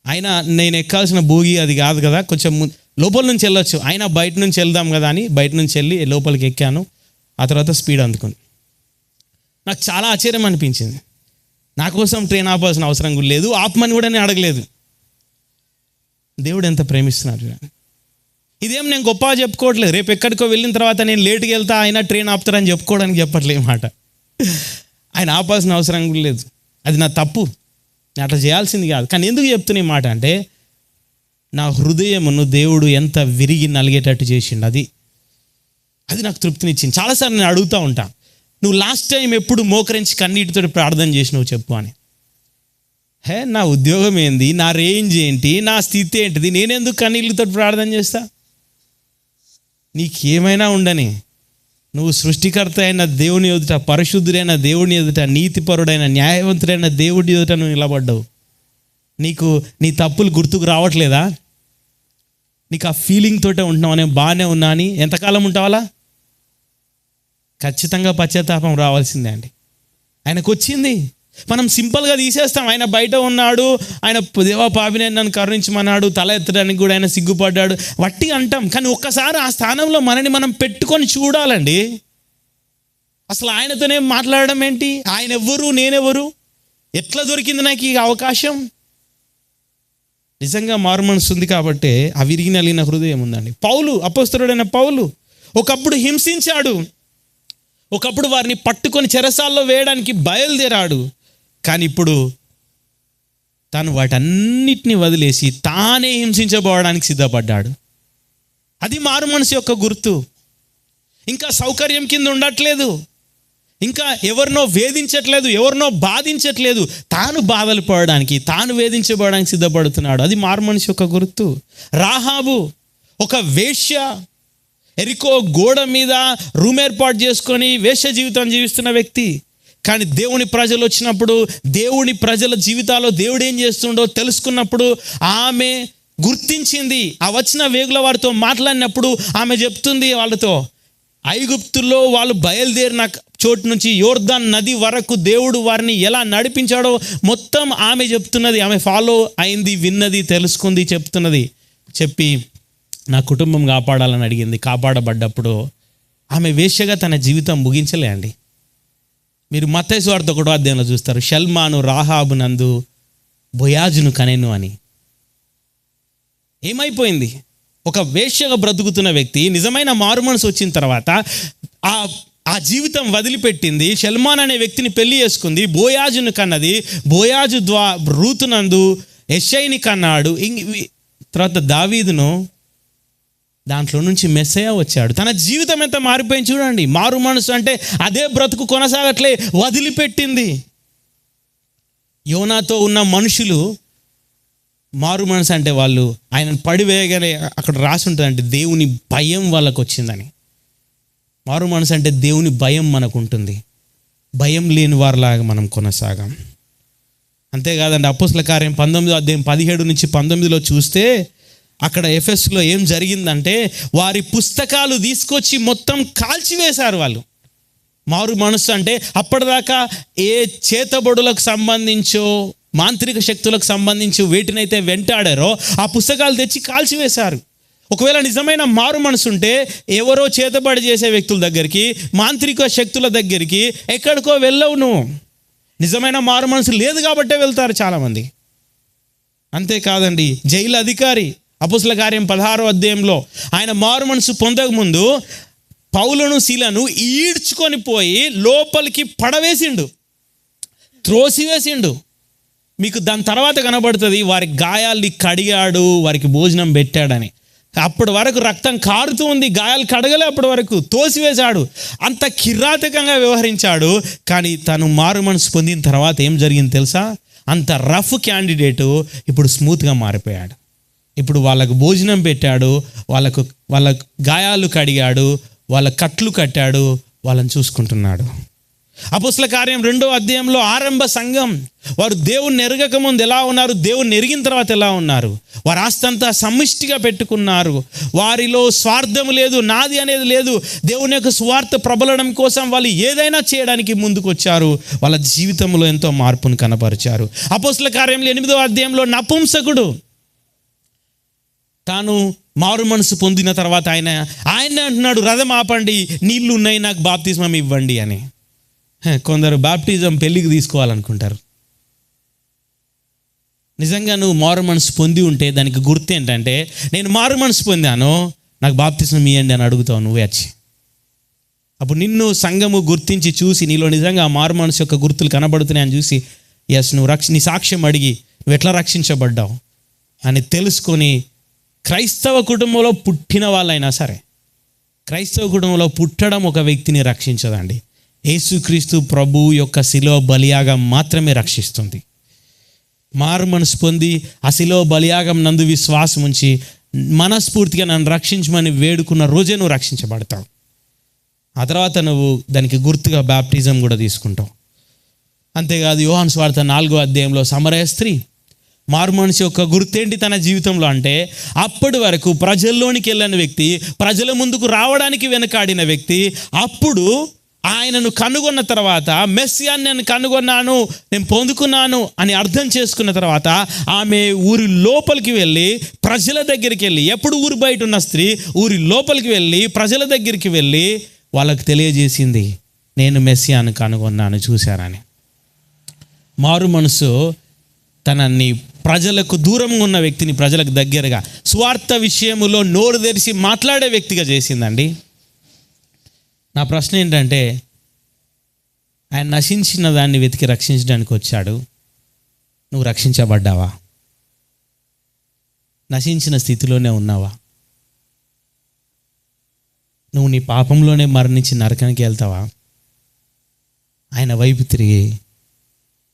అయినా నేను ఎక్కాల్సిన బోగి అది కాదు కదా, కొంచెం లోపల నుంచి వెళ్ళొచ్చు, అయినా బయట నుంచి వెళ్దాం కదా అని బయట నుంచి వెళ్ళి లోపలికి ఎక్కాను. ఆ తర్వాత స్పీడ్ అందుకుంది. నాకు చాలా ఆశ్చర్యం అనిపించింది. నా కోసం ట్రైన్ ఆపాల్సిన అవసరం కూడా లేదు, ఆపమని కూడా నేను అడగలేదు. దేవుడు ఎంత ప్రేమిస్తున్నాడు. ఇదేం నేను గొప్పగా చెప్పుకోవట్లేదు, రేపు ఎక్కడికో వెళ్ళిన తర్వాత నేను లేట్గా వెళ్తా అయినా ట్రైన్ ఆపుతారని చెప్పుకోవడానికి చెప్పట్లేదు మాట. ఆయన ఆపాల్సిన అవసరం కూడా లేదు, అది నా తప్పు, నేను అట్లా చేయాల్సింది కాదు. కానీ ఎందుకు చెప్తున్నా ఈ మాట అంటే, నా హృదయమును దేవుడు ఎంత విరిగి నలిగేటట్టు చేసిండు, అది నాకు తృప్తినిచ్చింది. చాలాసార్లు నేను అడుగుతూ ఉంటా, నువ్వు లాస్ట్ టైం ఎప్పుడు మోకరించి కన్నీటితో ప్రార్థన చేసినావు చెప్పు అని. నా ఉద్యోగం ఏంది, నా రేంజ్ ఏంటి, నా స్థితి ఏంటిది, నేనెందుకు కన్నీళ్ళతో ప్రార్థన చేస్తా? నీకేమైనా ఉండని, నువ్వు సృష్టికర్త అయిన దేవుని ఎదుట, పరిశుద్ధుడైన దేవుని ఎదుట, నీతిపరుడైన న్యాయవంతుడైన దేవుడి ఎదుట నువ్వు నిలబడ్డావు. నీకు నీ తప్పులు గుర్తుకు రావట్లేదా? నీకు ఆ ఫీలింగ్ తోటే ఉంటున్నావు, నేను బాగానే ఉన్నా అని. ఎంతకాలం ఉంటావాలా? ఖచ్చితంగా పశ్చాత్తాపం రావాల్సిందే అండి. ఆయనకు వచ్చింది, మనం సింపుల్గా తీసేస్తాం. ఆయన బయట ఉన్నాడు, ఆయన దేవా పాపిని నన్ను కరుణించమన్నాడు, తల ఎత్తడానికి కూడా ఆయన సిగ్గుపడ్డాడు, వట్టి అంటాం. కానీ ఒక్కసారి ఆ స్థానంలో మనని మనం పెట్టుకొని చూడాలండి. అసలు ఆయనతోనే మాట్లాడడం ఏంటి, ఆయన ఎవ్వరు, నేనెవరు, ఎట్లా దొరికింది నాకు ఈ అవకాశం? నిజంగా మారుమనసు ఉంది కాబట్టి ఆ విరిగి నలిగిన హృదయం ఉందండి. పౌలు, అపోస్తలుడైన పౌలు ఒకప్పుడు హింసించాడు, ఒకప్పుడు వారిని పట్టుకొని చెరసాల్లో వేయడానికి బయలుదేరాడు. కానీ ఇప్పుడు తాను వాటన్నిటిని వదిలేసి తానే హింసించబోవడానికి సిద్ధపడ్డాడు. అది మారుమనసు యొక్క గుర్తు. ఇంకా సౌకర్యం కింద ఉండట్లేదు, ఇంకా ఎవరినో వేధించట్లేదు, ఎవరినో బాధించట్లేదు, తాను బాధలు పడడానికి, తాను వేధించబడడానికి సిద్ధపడుతున్నాడు. అది మారుమనసు యొక్క గుర్తు. రాహాబు ఒక వేశ్య, ఎరికో గోడ మీద రూమ్ ఏర్పాటు చేసుకొని వేశ్య జీవితం జీవిస్తున్న వ్యక్తి. కానీ దేవుని ప్రజలు వచ్చినప్పుడు, దేవుని ప్రజల జీవితాల్లో దేవుడు ఏం చేస్తుండో తెలుసుకున్నప్పుడు ఆమె గుర్తించింది. ఆ వచ్చిన వేగుల వారితో మాట్లాడినప్పుడు ఆమె చెప్తుంది వాళ్ళతో, ఐగుప్తుల్లో వాళ్ళు బయలుదేరిన చోటు నుంచి యోర్దాన్ నది వరకు దేవుడు వారిని ఎలా నడిపించాడో మొత్తం ఆమె చెప్తున్నది. ఆమె ఫాలో అయింది, విన్నది, తెలుసుకుంది, చెప్తున్నది. చెప్పి నా కుటుంబం కాపాడాలని అడిగింది. కాపాడబడ్డప్పుడు ఆమె వేశ్యగా తన జీవితం ముగించలే అండి. మీరు మత్తయి సువార్త 1వ అధ్యాయంలో చూస్తారు, షల్మాను రాహాబు నందు బోయాజును కనెను అని. ఏమైపోయింది? ఒక వేశ్యగా బ్రతుకుతున్న వ్యక్తి నిజమైన మారుమనసు వచ్చిన తర్వాత ఆ ఆ జీవితం వదిలిపెట్టింది, షల్మాన్ అనే వ్యక్తిని పెళ్లి చేసుకుంది, బోయాజును కన్నది, బోయాజు రూతునందు యెషైని కన్నాడు. తర్వాత దావీదును, దాంట్లో నుంచి మెస్సయ్య వచ్చాడు. తన జీవితం ఎంత మారిపోయింది చూడండి. మారు మనసు అంటే అదే బ్రతుకు కొనసాగట్లే, వదిలిపెట్టింది. యోనాతో ఉన్న మనుషులు మారు మనసు అంటే వాళ్ళు ఆయనను పడివేయగానే అక్కడ రాసి ఉంటుందంటే దేవుని భయం వాళ్ళకు వచ్చిందని. మారు మనసు అంటే దేవుని భయం మనకు ఉంటుంది. భయం లేని వారిలాగా మనం కొనసాగాం. అంతేకాదండి, అపోస్తల కార్యం 19:17-19 చూస్తే అక్కడ ఎఫెస్లో ఏం జరిగిందంటే వారి పుస్తకాలు తీసుకొచ్చి మొత్తం కాల్చివేశారు వాళ్ళు. మారు మనసు అంటే అప్పటిదాకా ఏ చేతబడులకు సంబంధించో మాంత్రిక శక్తులకు సంబంధించి వేటినైతే వెంటాడారో ఆ పుస్తకాలు తెచ్చి కాల్చివేశారు. ఒకవేళ నిజమైన మారు మనసు ఉంటే ఎవరో చేతబడి చేసే వ్యక్తుల దగ్గరికి, మాంత్రిక శక్తుల దగ్గరికి ఎక్కడికో వెళ్ళవు నువ్వు. నిజమైన మారు మనసు లేదు కాబట్టే వెళ్తారు చాలామంది. అంతేకాదండి, జైలు అధికారి అపోస్తల కార్యం 16 ఆయన మారు మనసు పొందకముందు పౌలును శీలను ఈడ్చుకొని పోయి లోపలికి పడవేసిండు, త్రోసివేసిండు. మీకు దాని తర్వాత కనబడుతుంది వారి గాయాల్ని కడిగాడు, వారికి భోజనం పెట్టాడని. అప్పటి వరకు రక్తం కారుతూ ఉంది, గాయాలు కడగలే, అప్పటి వరకు తోసివేశాడు. అంత కిరాతకంగా వ్యవహరించాడు. కానీ తను మారు మనసు పొందిన తర్వాత ఏం జరిగింది తెలుసా? అంత రఫ్ క్యాండిడేటు ఇప్పుడు స్మూత్గా మారిపోయాడు. ఇప్పుడు వాళ్ళకు భోజనం పెట్టాడు, వాళ్ళ గాయాలు కడిగాడు, వాళ్ళ కట్లు కట్టాడు, వాళ్ళని చూసుకుంటున్నాడు. అపోస్తల కార్యం 2 ఆరంభ సంఘం వారు దేవుణ్ణి ఎరగక ముందు ఎలా ఉన్నారు, దేవుణ్ణి ఎరిగిన తర్వాత ఎలా ఉన్నారు. వారి ఆస్తంతా సమిష్టిగా పెట్టుకున్నారు. వారిలో స్వార్థం లేదు, నాది అనేది లేదు. దేవుని యొక్క స్వార్థ ప్రబలడం కోసం వాళ్ళు ఏదైనా చేయడానికి ముందుకు వచ్చారు. వాళ్ళ జీవితంలో ఎంతో మార్పును కనపరిచారు. అపోస్తల కార్యంలో 8 నపుంసకుడు తాను మారు మనసు పొందిన తర్వాత ఆయన అంటున్నాడు, రథం ఆపండి, నీళ్లు ఉన్నాయి, నాకు బాప్తిస్మం ఇవ్వండి అని. కొందరు బాప్టిజం పెళ్ళికి తీసుకోవాలనుకుంటారు. నిజంగా నువ్వు మారు మనసు పొంది ఉంటే దానికి గుర్తు ఏంటంటే, నేను మారు మనసు పొందాను, నాకు బాప్తిస్మం ఇవ్వండి అని అడుగుతావు నువ్వే వచ్చి. అప్పుడు నిన్ను సంఘము గుర్తించి చూసి నీలో నిజంగా మారు మనసు యొక్క గుర్తులు కనబడుతున్నాయని చూసి, ఎస్ నువ్వు నీ సాక్ష్యం అడిగి నువ్వు ఎట్లా రక్షించబడ్డావు అని తెలుసుకొని, క్రైస్తవ కుటుంబంలో పుట్టిన వాళ్ళైనా సరే, క్రైస్తవ కుటుంబంలో పుట్టడం ఒక వ్యక్తిని రక్షించదండి. యేసుక్రీస్తు ప్రభు యొక్క శిలువ బలియాగం మాత్రమే రక్షిస్తుంది. మారు మనసు పొంది ఆ శిలువ బలియాగం నందు విశ్వాసం ఉంచి మనస్ఫూర్తిగా నన్ను రక్షించమని వేడుకున్న రోజే నువ్వు రక్షించబడతావు. ఆ తర్వాత నువ్వు దానికి గుర్తుగా బాప్టిజం కూడా తీసుకుంటావు. అంతేకాదు, యోహాను సువార్త 4 సమరయ స్త్రీ మారు మనసు యొక్క గుర్తేంటి తన జీవితంలో అంటే, అప్పటి వరకు ప్రజల్లోనికి వెళ్ళిన వ్యక్తి, ప్రజల ముందుకు రావడానికి వెనకాడిన వ్యక్తి, అప్పుడు ఆయనను కనుగొన్న తర్వాత, మెస్సియాన్ని నేను కనుగొన్నాను, నేను పొందుకున్నాను అని అర్థం చేసుకున్న తర్వాత ఆమె ఊరి లోపలికి వెళ్ళి ప్రజల దగ్గరికి వెళ్ళి, ఎప్పుడు ఊరి బయట ఉన్న స్త్రీ ఊరి లోపలికి వెళ్ళి ప్రజల దగ్గరికి వెళ్ళి వాళ్ళకు తెలియజేసింది, నేను మెస్సియాను కనుగొన్నాను, చూశారని. మారు మనసు తనని ప్రజలకు దూరంగా ఉన్న వ్యక్తిని ప్రజలకు దగ్గరగా, స్వార్థ విషయములో నోరు తెరిచి మాట్లాడే వ్యక్తిగా చేసిందండి. నా ప్రశ్న ఏంటంటే, ఆయన నశించిన దాన్ని వెతికి రక్షించడానికి వచ్చాడు. నువ్వు రక్షించబడ్డావా? నశించిన స్థితిలోనే ఉన్నావా? నువ్వు నీ పాపంలోనే మరణించి నరకానికి వెళ్తావా? ఆయన వైపు తిరిగి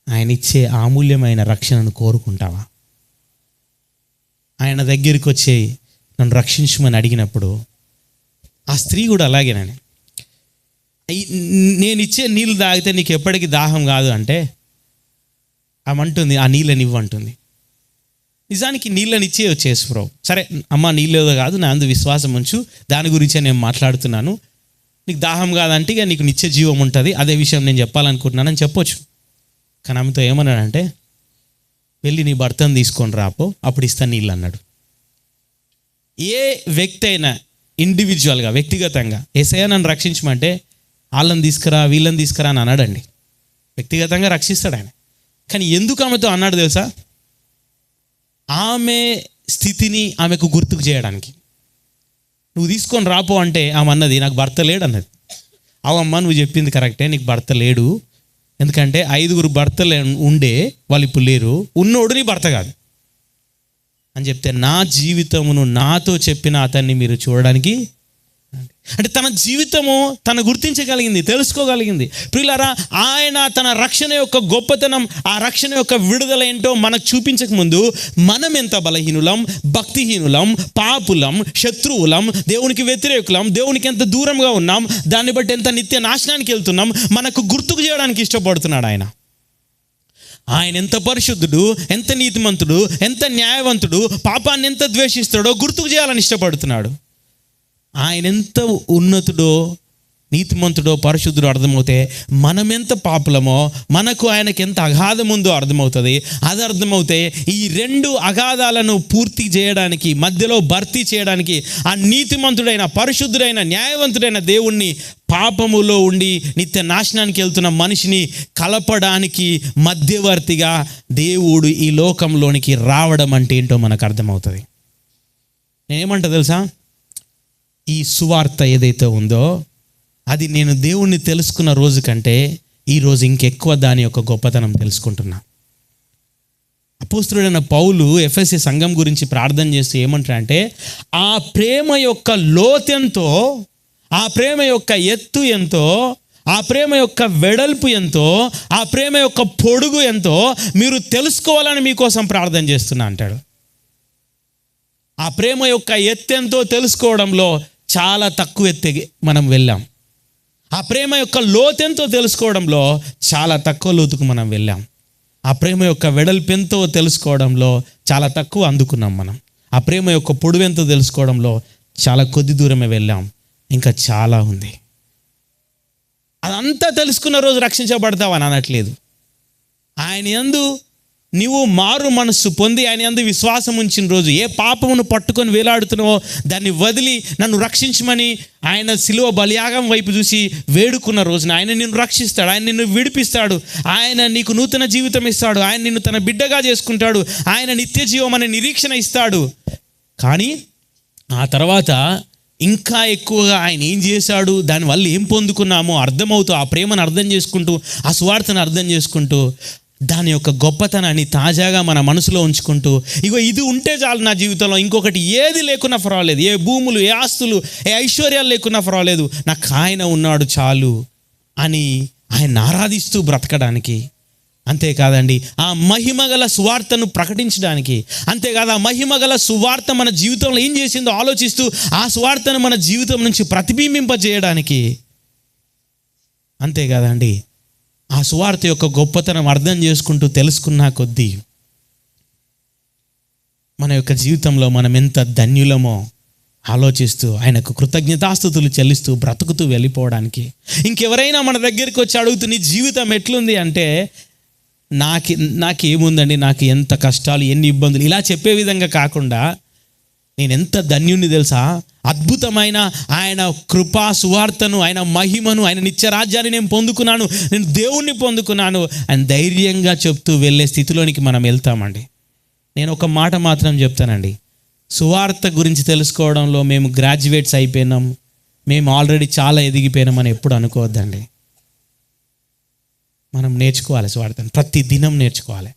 ఆయన ఇచ్చే అమూల్యమైన రక్షణను కోరుకుంటావా? ఆయన దగ్గరికి వచ్చి నన్ను రక్షించమని అడిగినప్పుడు ఆ స్త్రీ కూడా అలాగేనని, నేను ఇచ్చే నీళ్ళు తాగితే నీకు ఎప్పటికీ దాహం కాదు అంటే ఆమె అంటుంది, ఆ నీళ్ళని ఇవ్వంటుంది. నిజానికి నీళ్ళని ఇచ్చే వచ్చేసి బ్రో, సరే అమ్మ నీళ్ళేదో కాదు, నా అందు విశ్వాసం ఉంచు, దాని గురించే నేను మాట్లాడుతున్నాను, నీకు దాహం కాదంటే ఇక నీకు నిత్య జీవం ఉంటుంది, అదే విషయం నేను చెప్పాలనుకుంటున్నానని చెప్పొచ్చు. కానీ ఆమెతో ఏమన్నాడంటే, వెళ్ళి నీ భర్తను తీసుకొని రాపో, అప్పుడు ఇస్తాను నీళ్ళు అన్నాడు. ఏ వ్యక్తి అయినా ఇండివిజువల్గా, వ్యక్తిగతంగా యేసయ్య నన్ను రక్షించమంటే వాళ్ళని తీసుకురా వీళ్ళని తీసుకురా అని అన్నాడండి. వ్యక్తిగతంగా రక్షిస్తాడు ఆయన. కానీ ఎందుకు ఆమెతో అన్నాడు తెలుసా? ఆమె స్థితిని ఆమెకు గుర్తుకు చేయడానికి. నువ్వు తీసుకొని రాపో అంటే ఆమె అన్నది, నాకు భర్త లేడు అన్నది. అవమ్మ నువ్వు చెప్పింది కరెక్టే, నీకు భర్త లేడు, ఎందుకంటే 5 భర్తలు ఉండే వాళ్ళు ఇప్పుడు లేరు, ఉన్నోడు నీ భర్త కాదు అని చెప్తే, నా జీవితమును నాతో చెప్పిన అతన్ని మీరు చూడడానికి, అంటే తన జీవితము తను గుర్తించగలిగింది, తెలుసుకోగలిగింది. ప్రియులారా, ఆయన తన రక్షణ యొక్క గొప్పతనం, ఆ రక్షణ యొక్క విడుదల ఏంటో మనకు చూపించక ముందు మనం ఎంత బలహీనులం, భక్తిహీనులం, పాపులం, శత్రువులం, దేవునికి వ్యతిరేకులం, దేవునికి ఎంత దూరంగా ఉన్నాం, దాన్ని బట్టి ఎంత నిత్య నాశనానికి వెళ్తున్నాం మనకు గుర్తుకు చేయడానికి ఇష్టపడుతున్నాడు ఆయన. ఆయన ఎంత పరిశుద్ధుడు, ఎంత నీతిమంతుడు, ఎంత న్యాయవంతుడు, పాపాన్ని ఎంత ద్వేషిస్తాడో గుర్తుకు చేయాలని ఇష్టపడుతున్నాడు. ఆయన ఎంత ఉన్నతుడో, నీతిమంతుడో, పరిశుద్ధుడో అర్థమవుతే మనమెంత పాపులమో, మనకు ఆయనకి ఎంత అగాధం ఉందో అర్థమవుతుంది. అది అర్థమవుతే ఈ 2 అగాధాలను పూర్తి చేయడానికి, మధ్యలో భర్తీ చేయడానికి ఆ నీతిమంతుడైన, పరిశుద్ధుడైన, న్యాయవంతుడైన దేవుణ్ణి పాపములో ఉండి నిత్య నాశనానికి వెళ్తున్న మనిషిని కలపడానికి మధ్యవర్తిగా దేవుడు ఈ లోకంలోనికి రావడం అంటే ఏంటో మనకు అర్థమవుతుంది. నేనేమంటా తెలుసా, ఈ సువార్త ఏదైతే ఉందో అది నేను దేవుణ్ణి తెలుసుకున్న రోజు కంటే ఈరోజు ఇంకెక్కువ దాని యొక్క గొప్పతనం తెలుసుకుంటున్నా. అపోస్తలుడైన పౌలు ఎఫెసీ సంఘం గురించి ప్రార్థన చేస్తూ ఏమంటారంటే, ఆ ప్రేమ యొక్క లోతెంతో, ఆ ప్రేమ యొక్క ఎత్తు ఎంతో, ఆ ప్రేమ యొక్క వెడల్పు ఎంతో, ఆ ప్రేమ యొక్క పొడుగు ఎంతో మీరు తెలుసుకోవాలని మీకోసం ప్రార్థన చేస్తున్నా అంటాడు. ఆ ప్రేమ యొక్క ఎత్తెంతో తెలుసుకోవడంలో చాలా తక్కువ ఎత్తుకి మనం వెళ్ళాం. ఆ ప్రేమ యొక్క లోతెంతో తెలుసుకోవడంలో చాలా తక్కువ లోతుకు మనం వెళ్ళాం. ఆ ప్రేమ యొక్క వెడల్పెంతో తెలుసుకోవడంలో చాలా తక్కువ అందుకున్నాం మనం. ఆ ప్రేమ యొక్క పొడవెంతో తెలుసుకోవడంలో చాలా కొద్ది దూరమే వెళ్ళాం. ఇంకా చాలా ఉంది. అదంతా తెలుసుకున్న రోజు రక్షించబడతావని అనట్లేదు. ఆయన యందు నీవు మారు మనస్సు పొంది ఆయన యందు విశ్వాసం ఉంచిన రోజు, ఏ పాపమును పట్టుకొని వేలాడుతున్నావో దాన్ని వదిలి నన్ను రక్షించమని ఆయన శిలువ బలియాగం వైపు చూసి వేడుకున్న రోజున ఆయన నిన్ను రక్షిస్తాడు, ఆయన నిన్ను విడిపిస్తాడు, ఆయన నీకు నూతన జీవితం ఇస్తాడు, ఆయన నిన్ను తన బిడ్డగా చేసుకుంటాడు, ఆయన నిత్య జీవం అనే నిరీక్షణ ఇస్తాడు. కానీ ఆ తర్వాత ఇంకా ఎక్కువగా ఆయన ఏం చేశాడు, దానివల్ల ఏం పొందుకున్నామో అర్థమవుతూ, ఆ ప్రేమను అర్థం చేసుకుంటూ, ఆ సువార్తను అర్థం చేసుకుంటూ, దాని యొక్క గొప్పతనాన్ని తాజాగా మన మనసులో ఉంచుకుంటూ, ఇగో ఇది ఉంటే చాలు నా జీవితంలో, ఇంకొకటి ఏది లేకున్నా పర్వాలేదు, ఏ భూములు, ఏ ఆస్తులు, ఏ ఐశ్వర్యాలు లేకున్నా పర్వాలేదు, నాకు ఆయన ఉన్నాడు చాలు అని ఆయన ఆరాధిస్తూ బ్రతకడానికి, అంతేకాదండి ఆ మహిమగల సువార్తను ప్రకటించడానికి, అంతేకాదు ఆ మహిమగల సువార్త మన జీవితంలో ఏం చేసిందో ఆలోచిస్తూ ఆ సువార్తను మన జీవితం నుంచి ప్రతిబింబింపజేయడానికి, అంతేకాదండి ఆ సువార్త యొక్క గొప్పతనం అర్థం చేసుకుంటూ తెలుసుకున్న కొద్దీ మన యొక్క జీవితంలో మనం ఎంత ధన్యులమో ఆలోచిస్తూ ఆయనకు కృతజ్ఞతాస్తుతులు చెల్లిస్తూ బ్రతుకుతూ వెళ్ళిపోవడానికి. ఇంకెవరైనా మన దగ్గరికి వచ్చి అడుగుతూ నీ జీవితం ఎట్లుంది అంటే, నాకేముందండి, నాకు ఎంత కష్టాలు, ఎన్ని ఇబ్బందులు, ఇలా చెప్పే విధంగా కాకుండా, నేను ఎంత ధన్యుణ్ణి తెలుసా, అద్భుతమైన ఆయన కృపా సువార్తను, ఆయన మహిమను, ఆయన నిత్యరాజ్యాన్ని నేను పొందుకున్నాను, నేను దేవుణ్ణి పొందుకున్నాను అని ధైర్యంగా చెప్తూ వెళ్ళే స్థితిలోనికి మనం వెళ్తామండి. నేను ఒక మాట మాత్రం చెప్తానండి, సువార్త గురించి తెలుసుకోవడంలో మేము గ్రాడ్యుయేట్స్ అయిపోయినాం, మేము ఆల్రెడీ చాలా ఎదిగిపోయినామని ఎప్పుడు అనుకోవద్దండి. మనం నేర్చుకోవాలి సువార్తను, ప్రతి దినం నేర్చుకోవాలి,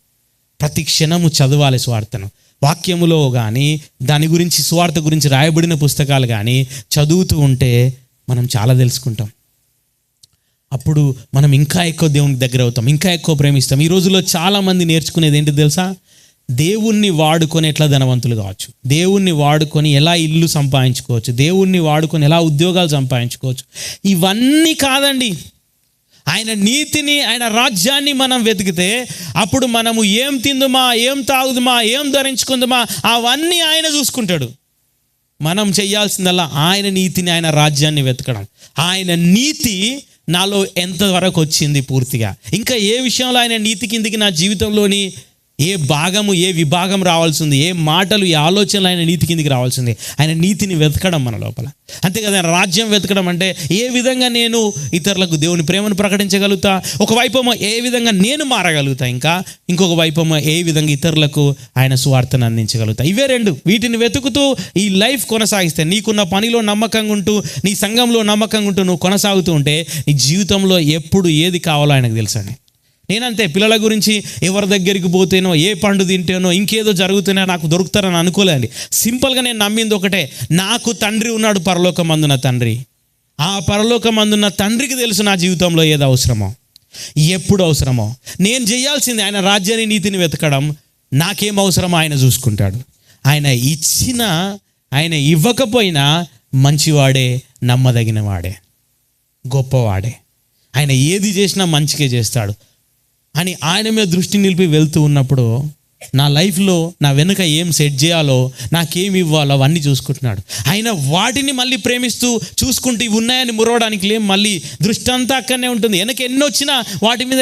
ప్రతి క్షణము చదవాలి సువార్తను. వాక్యములో కానీ దాని గురించి, సువార్త గురించి రాయబడిన పుస్తకాలు కానీ చదువుతూ ఉంటే మనం చాలా తెలుసుకుంటాం. అప్పుడు మనం ఇంకా ఎక్కువ దేవునికి దగ్గర అవుతాం, ఇంకా ఎక్కువ ప్రేమిస్తాం. ఈ రోజుల్లో చాలామంది నేర్చుకునేది ఏంటి తెలుసా, దేవుణ్ణి వాడుకొని ఎట్లా ధనవంతులు కావచ్చు, దేవుణ్ణి వాడుకొని ఎలా ఇల్లు సంపాదించుకోవచ్చు, దేవుణ్ణి వాడుకొని ఎలా ఉద్యోగాలు సంపాదించుకోవచ్చు. ఇవన్నీ కాదండి, ఆయన నీతిని, ఆయన రాజ్యాన్ని మనం వెతికితే అప్పుడు మనము ఏం తిందుమా, ఏం తాగుదుమా, ఏం ధరించుకుందుమా అవన్నీ ఆయన చూసుకుంటాడు. మనం చేయాల్సిందల్లా ఆయన నీతిని, ఆయన రాజ్యాన్ని వెతకడం. ఆయన నీతి నాలో ఎంతవరకు వచ్చింది పూర్తిగా, ఇంకా ఏ విషయంలో ఆయన నీతి కిందికి నా జీవితంలోని ఏ భాగము ఏ విభాగం రావాల్సింది, ఏ మాటలు ఏ ఆలోచనలు ఆయన నీతి కిందికి రావాల్సింది. ఆయన నీతిని వెతకడం మన లోపల. అంతేకాదు ఆయన రాజ్యం వెతకడం అంటే ఏ విధంగా నేను ఇతరులకు దేవుని ప్రేమను ప్రకటించగలుగుతా, ఒకవైపు ఏ విధంగా నేను మారగలుగుతా, ఇంకొక వైపు ఏ విధంగా ఇతరులకు ఆయన సువార్తను అందించగలుగుతా. ఇవే రెండు. వీటిని వెతుకుతూ ఈ లైఫ్ కొనసాగిస్తే, నీకున్న పనిలో నమ్మకంగా ఉంటూ, నీ సంఘంలో నమ్మకంగా ఉంటూ నువ్వు కొనసాగుతూ ఉంటే నీ జీవితంలో ఎప్పుడు ఏది కావాలో ఆయనకు తెలుసని. నేనంతే, పిల్లల గురించి ఎవరి దగ్గరికి పోతేనో, ఏ పండు తింటేనో, ఇంకేదో జరుగుతూనే నాకు దొరుకుతారని అనుకోలేండి. సింపుల్గా నేను నమ్మింది ఒకటే, నాకు తండ్రి ఉన్నాడు, పరలోకమందున్న తండ్రి. ఆ పరలోకమందున్న తండ్రికి తెలుసు నా జీవితంలో ఏది అవసరమో, ఎప్పుడు అవసరమో. నేను చేయాల్సింది ఆయన రాజ్యాన్ని నీతిని వెతకడం. నాకేం అవసరమో ఆయన చూసుకుంటాడు. ఆయన ఇచ్చినా ఆయన ఇవ్వకపోయినా మంచివాడే, నమ్మదగిన వాడే, గొప్పవాడే. ఆయన ఏది చేసినా మంచిగా చేస్తాడు అని ఆయన మీద దృష్టి నిలిపి వెళ్తూ ఉన్నప్పుడు నా లైఫ్లో నా వెనుక ఏం సెట్ చేయాలో, నాకేమి ఇవ్వాలో అవన్నీ చూసుకుంటున్నాడు. ఆయన వాటిని మళ్ళీ ప్రేమిస్తూ చూసుకుంటూ ఇవి ఉన్నాయని మురవడానికి లేం. మళ్ళీ దృష్టి అంతా అక్కడనే ఉంటుంది. వెనక ఎన్ని వచ్చినా వాటి మీద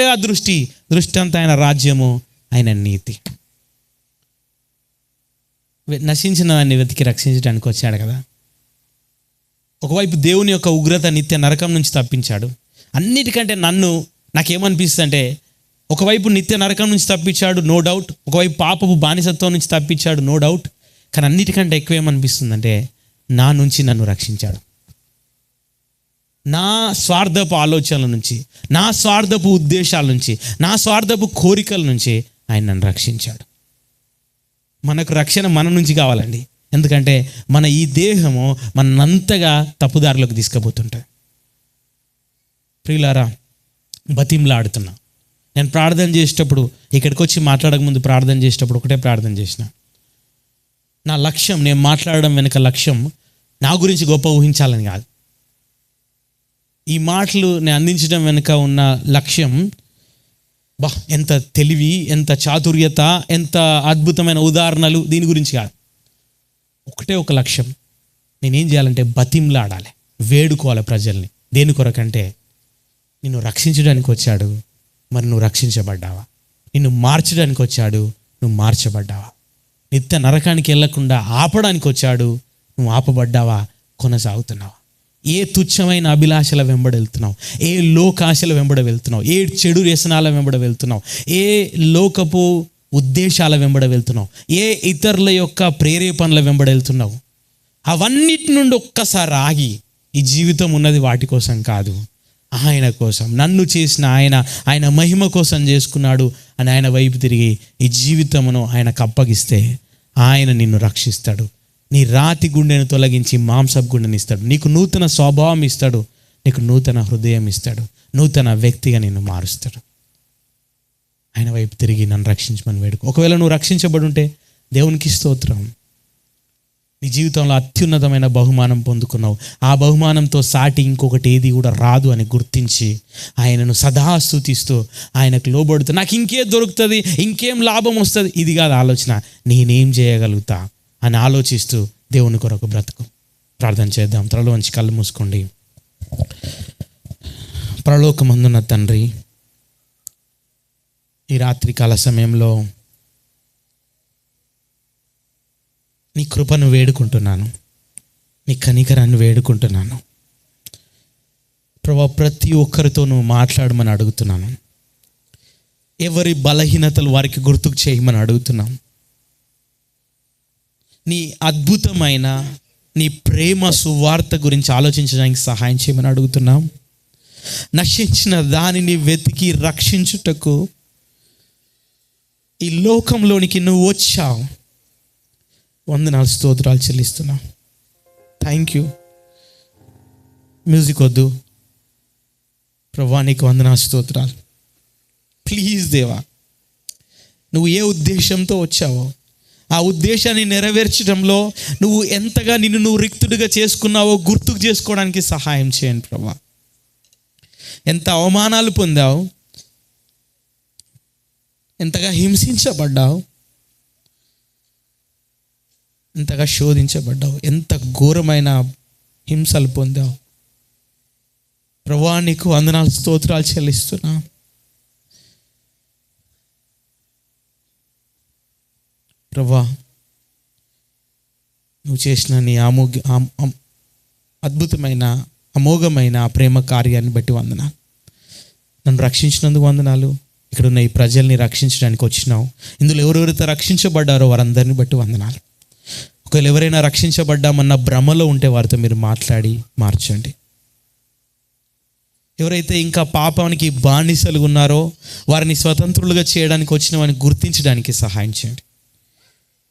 దృష్టి అంతా ఆయన రాజ్యము, ఆయన నీతి. నశించిన దాన్ని వెతికి రక్షించడానికి వచ్చాడు కదా. ఒకవైపు దేవుని యొక్క ఉగ్రత నిత్య నరకం నుంచి తప్పించాడు. అన్నిటికంటే నాకేమనిపిస్తుంది అంటే, ఒకవైపు నిత్య నరకం నుంచి తప్పించాడు, నో డౌట్. ఒకవైపు పాపపు బానిసత్వం నుంచి తప్పించాడు, నో డౌట్. కానీ అన్నిటికంటే ఎక్కువ ఏమనిపిస్తుందంటే, నా నుంచి నన్ను రక్షించాడు. నా స్వార్థపు ఆలోచనల నుంచి, నా స్వార్థపు ఉద్దేశాల నుంచి, నా స్వార్థపు కోరికల నుంచి ఆయన నన్ను రక్షించాడు. మనకు రక్షణ మన నుంచి కావాలండి. ఎందుకంటే మన ఈ దేహము మనంతగా తప్పుదారులకు తీసుకుపోతుంటుంది. ప్రియులారా, బతిమలాడుతున్నా. నేను ప్రార్థన చేసేటప్పుడు, ఇక్కడికి వచ్చి మాట్లాడక ముందు ప్రార్థన చేసేటప్పుడు ఒకటే ప్రార్థన చేసిన. నా లక్ష్యం, నేను మాట్లాడడం వెనుక లక్ష్యం నా గురించి గొప్ప ఊహించాలని కాదు. ఈ మాటలు నేను అందించడం వెనుక ఉన్న లక్ష్యం, ఎంత తెలివి, ఎంత చాతుర్యత, ఎంత అద్భుతమైన ఉదాహరణలు, దీని గురించి కాదు. ఒకటే ఒక లక్ష్యం, నేనేం చేయాలంటే బతిమలాడాలి, వేడుకోవాలి ప్రజల్ని. దేని కొరకంటే, నిన్ను రక్షించడానికి వచ్చాడు, మరి నువ్వు రక్షించబడ్డావా? నిన్ను మార్చడానికి వచ్చాడు, నువ్వు మార్చబడ్డావా? నిత్య నరకానికి వెళ్ళకుండా ఆపడానికి వచ్చాడు, నువ్వు ఆపబడ్డావా? కొనసాగుతున్నావా? ఏ తుచ్చమైన అభిలాషల వెంబడి వెళ్తున్నావు? ఏ లోకాశల వెంబడ వెళ్తున్నావు? ఏ చెడు వ్యసనాల వెంబడ వెళ్తున్నావు? ఏ లోకపు ఉద్దేశాల వెంబడ వెళ్తున్నావు? ఏ ఇతరుల యొక్క ప్రేరేపణల వెంబడ వెళ్తున్నావు? అవన్నిటి నుండి ఒక్కసారి ఆగి, ఈ జీవితం ఉన్నది వాటి కోసం కాదు, ఆయన కోసం, నన్ను చేసిన ఆయన మహిమ కోసం చేసుకున్నాడు అని ఆయన వైపు తిరిగి ఈ జీవితమును ఆయనకు అప్పగిస్తే ఆయన నిన్ను రక్షిస్తాడు. నీ రాతి గుండెను తొలగించి మాంసపు గుండెని ఇస్తాడు. నీకు నూతన స్వభావం ఇస్తాడు, నీకు నూతన హృదయం ఇస్తాడు, నూతన వ్యక్తిగా నిన్ను మారుస్తాడు. ఆయన వైపు తిరిగి నన్ను రక్షించమని వేడుకో. ఒకవేళ నువ్వు రక్షించబడి ఉంటే దేవునికి స్తోత్రం. నీ జీవితంలో అత్యున్నతమైన బహుమానం పొందుకున్నావు. ఆ బహుమానంతో సాటి ఇంకొకటి ఏది కూడా రాదు అని గుర్తించి ఆయనను సదా స్తుతిస్తూ ఆయనకు లోబడుతూ, నాకు ఇంకేం దొరుకుతుంది, ఇంకేం లాభం వస్తుంది, ఇది కాదు ఆలోచన, నేనేం చేయగలుగుతా అని ఆలోచిస్తూ దేవుని కొరకు బ్రతుకు. ప్రార్థన చేద్దాం. త్వరలో ఉంచి కళ్ళు మూసుకోండి. పరలోకమందున్న తండ్రి, ఈ రాత్రికాల సమయంలో నీ కృపను వేడుకుంటున్నాను, నీ కనికరాన్ని వేడుకుంటున్నాను ప్రభువా. ప్రతి ఒక్కరితో నువ్వు మాట్లాడమని అడుగుతున్నాను. ఎవరి బలహీనతలు వారికి గుర్తుకు చేయమని అడుగుతున్నాం. నీ అద్భుతమైన నీ ప్రేమ సువార్త గురించి ఆలోచించడానికి సహాయం చేయమని అడుగుతున్నాం. నశించిన దానిని వెతికి రక్షించుటకు ఈ లోకంలోనికి నువ్వు వచ్చావు. వందనాలు, స్తోత్రాలు చెల్లిస్తున్నా. Thank you. మ్యూజిక్ వద్దు ప్రభువా, నీకు వందనాలు, స్తోత్రాలు. ప్లీజ్ దేవా, నువ్వు ఏ ఉద్దేశంతో వచ్చావో ఆ ఉద్దేశాన్ని నెరవేర్చడంలో నువ్వు ఎంతగా నిన్ను నువ్వు రిక్తుడిగా చేసుకున్నావో గుర్తుకు చేసుకోవడానికి సహాయం చేయండి ప్రభువా. ఎంత అవమానాలు పొందావు, ఎంతగా హింసించబడ్డావు, ఎంతగా శోధించబడ్డావు, ఎంత ఘోరమైన హింసలు పొందావు ప్రభువా. నీకు వందనాలు, స్తోత్రాలు చెల్లిస్తున్నా. ప్రభువా, నువ్వు చేసిన నీ అద్భుతమైన అమోఘమైన ఆ ప్రేమ కార్యాన్ని బట్టి వందనాలు. నన్ను రక్షించినందుకు వందనాలు. ఇక్కడ ఉన్న ఈ ప్రజల్ని రక్షించడానికి వచ్చినావు. ఇందులో ఎవరెవరైతే రక్షించబడ్డారో వారందరిని బట్టి వందనాలు. ఒకవేళ ఎవరైనా రక్షించబడ్డామన్న భ్రమలో ఉంటే వారితో మీరు మాట్లాడి మార్చండి. ఎవరైతే ఇంకా పాపానికి బానిసలుగా ఉన్నారో వారిని స్వతంత్రులుగా చేయడానికి వచ్చిన వారిని గుర్తించడానికి సహాయం చేయండి.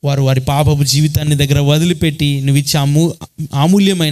వారు వారి పాపపు జీవితాన్ని దగ్గర వదిలిపెట్టి నువ్వు ఇచ్చే అమూల్యమైన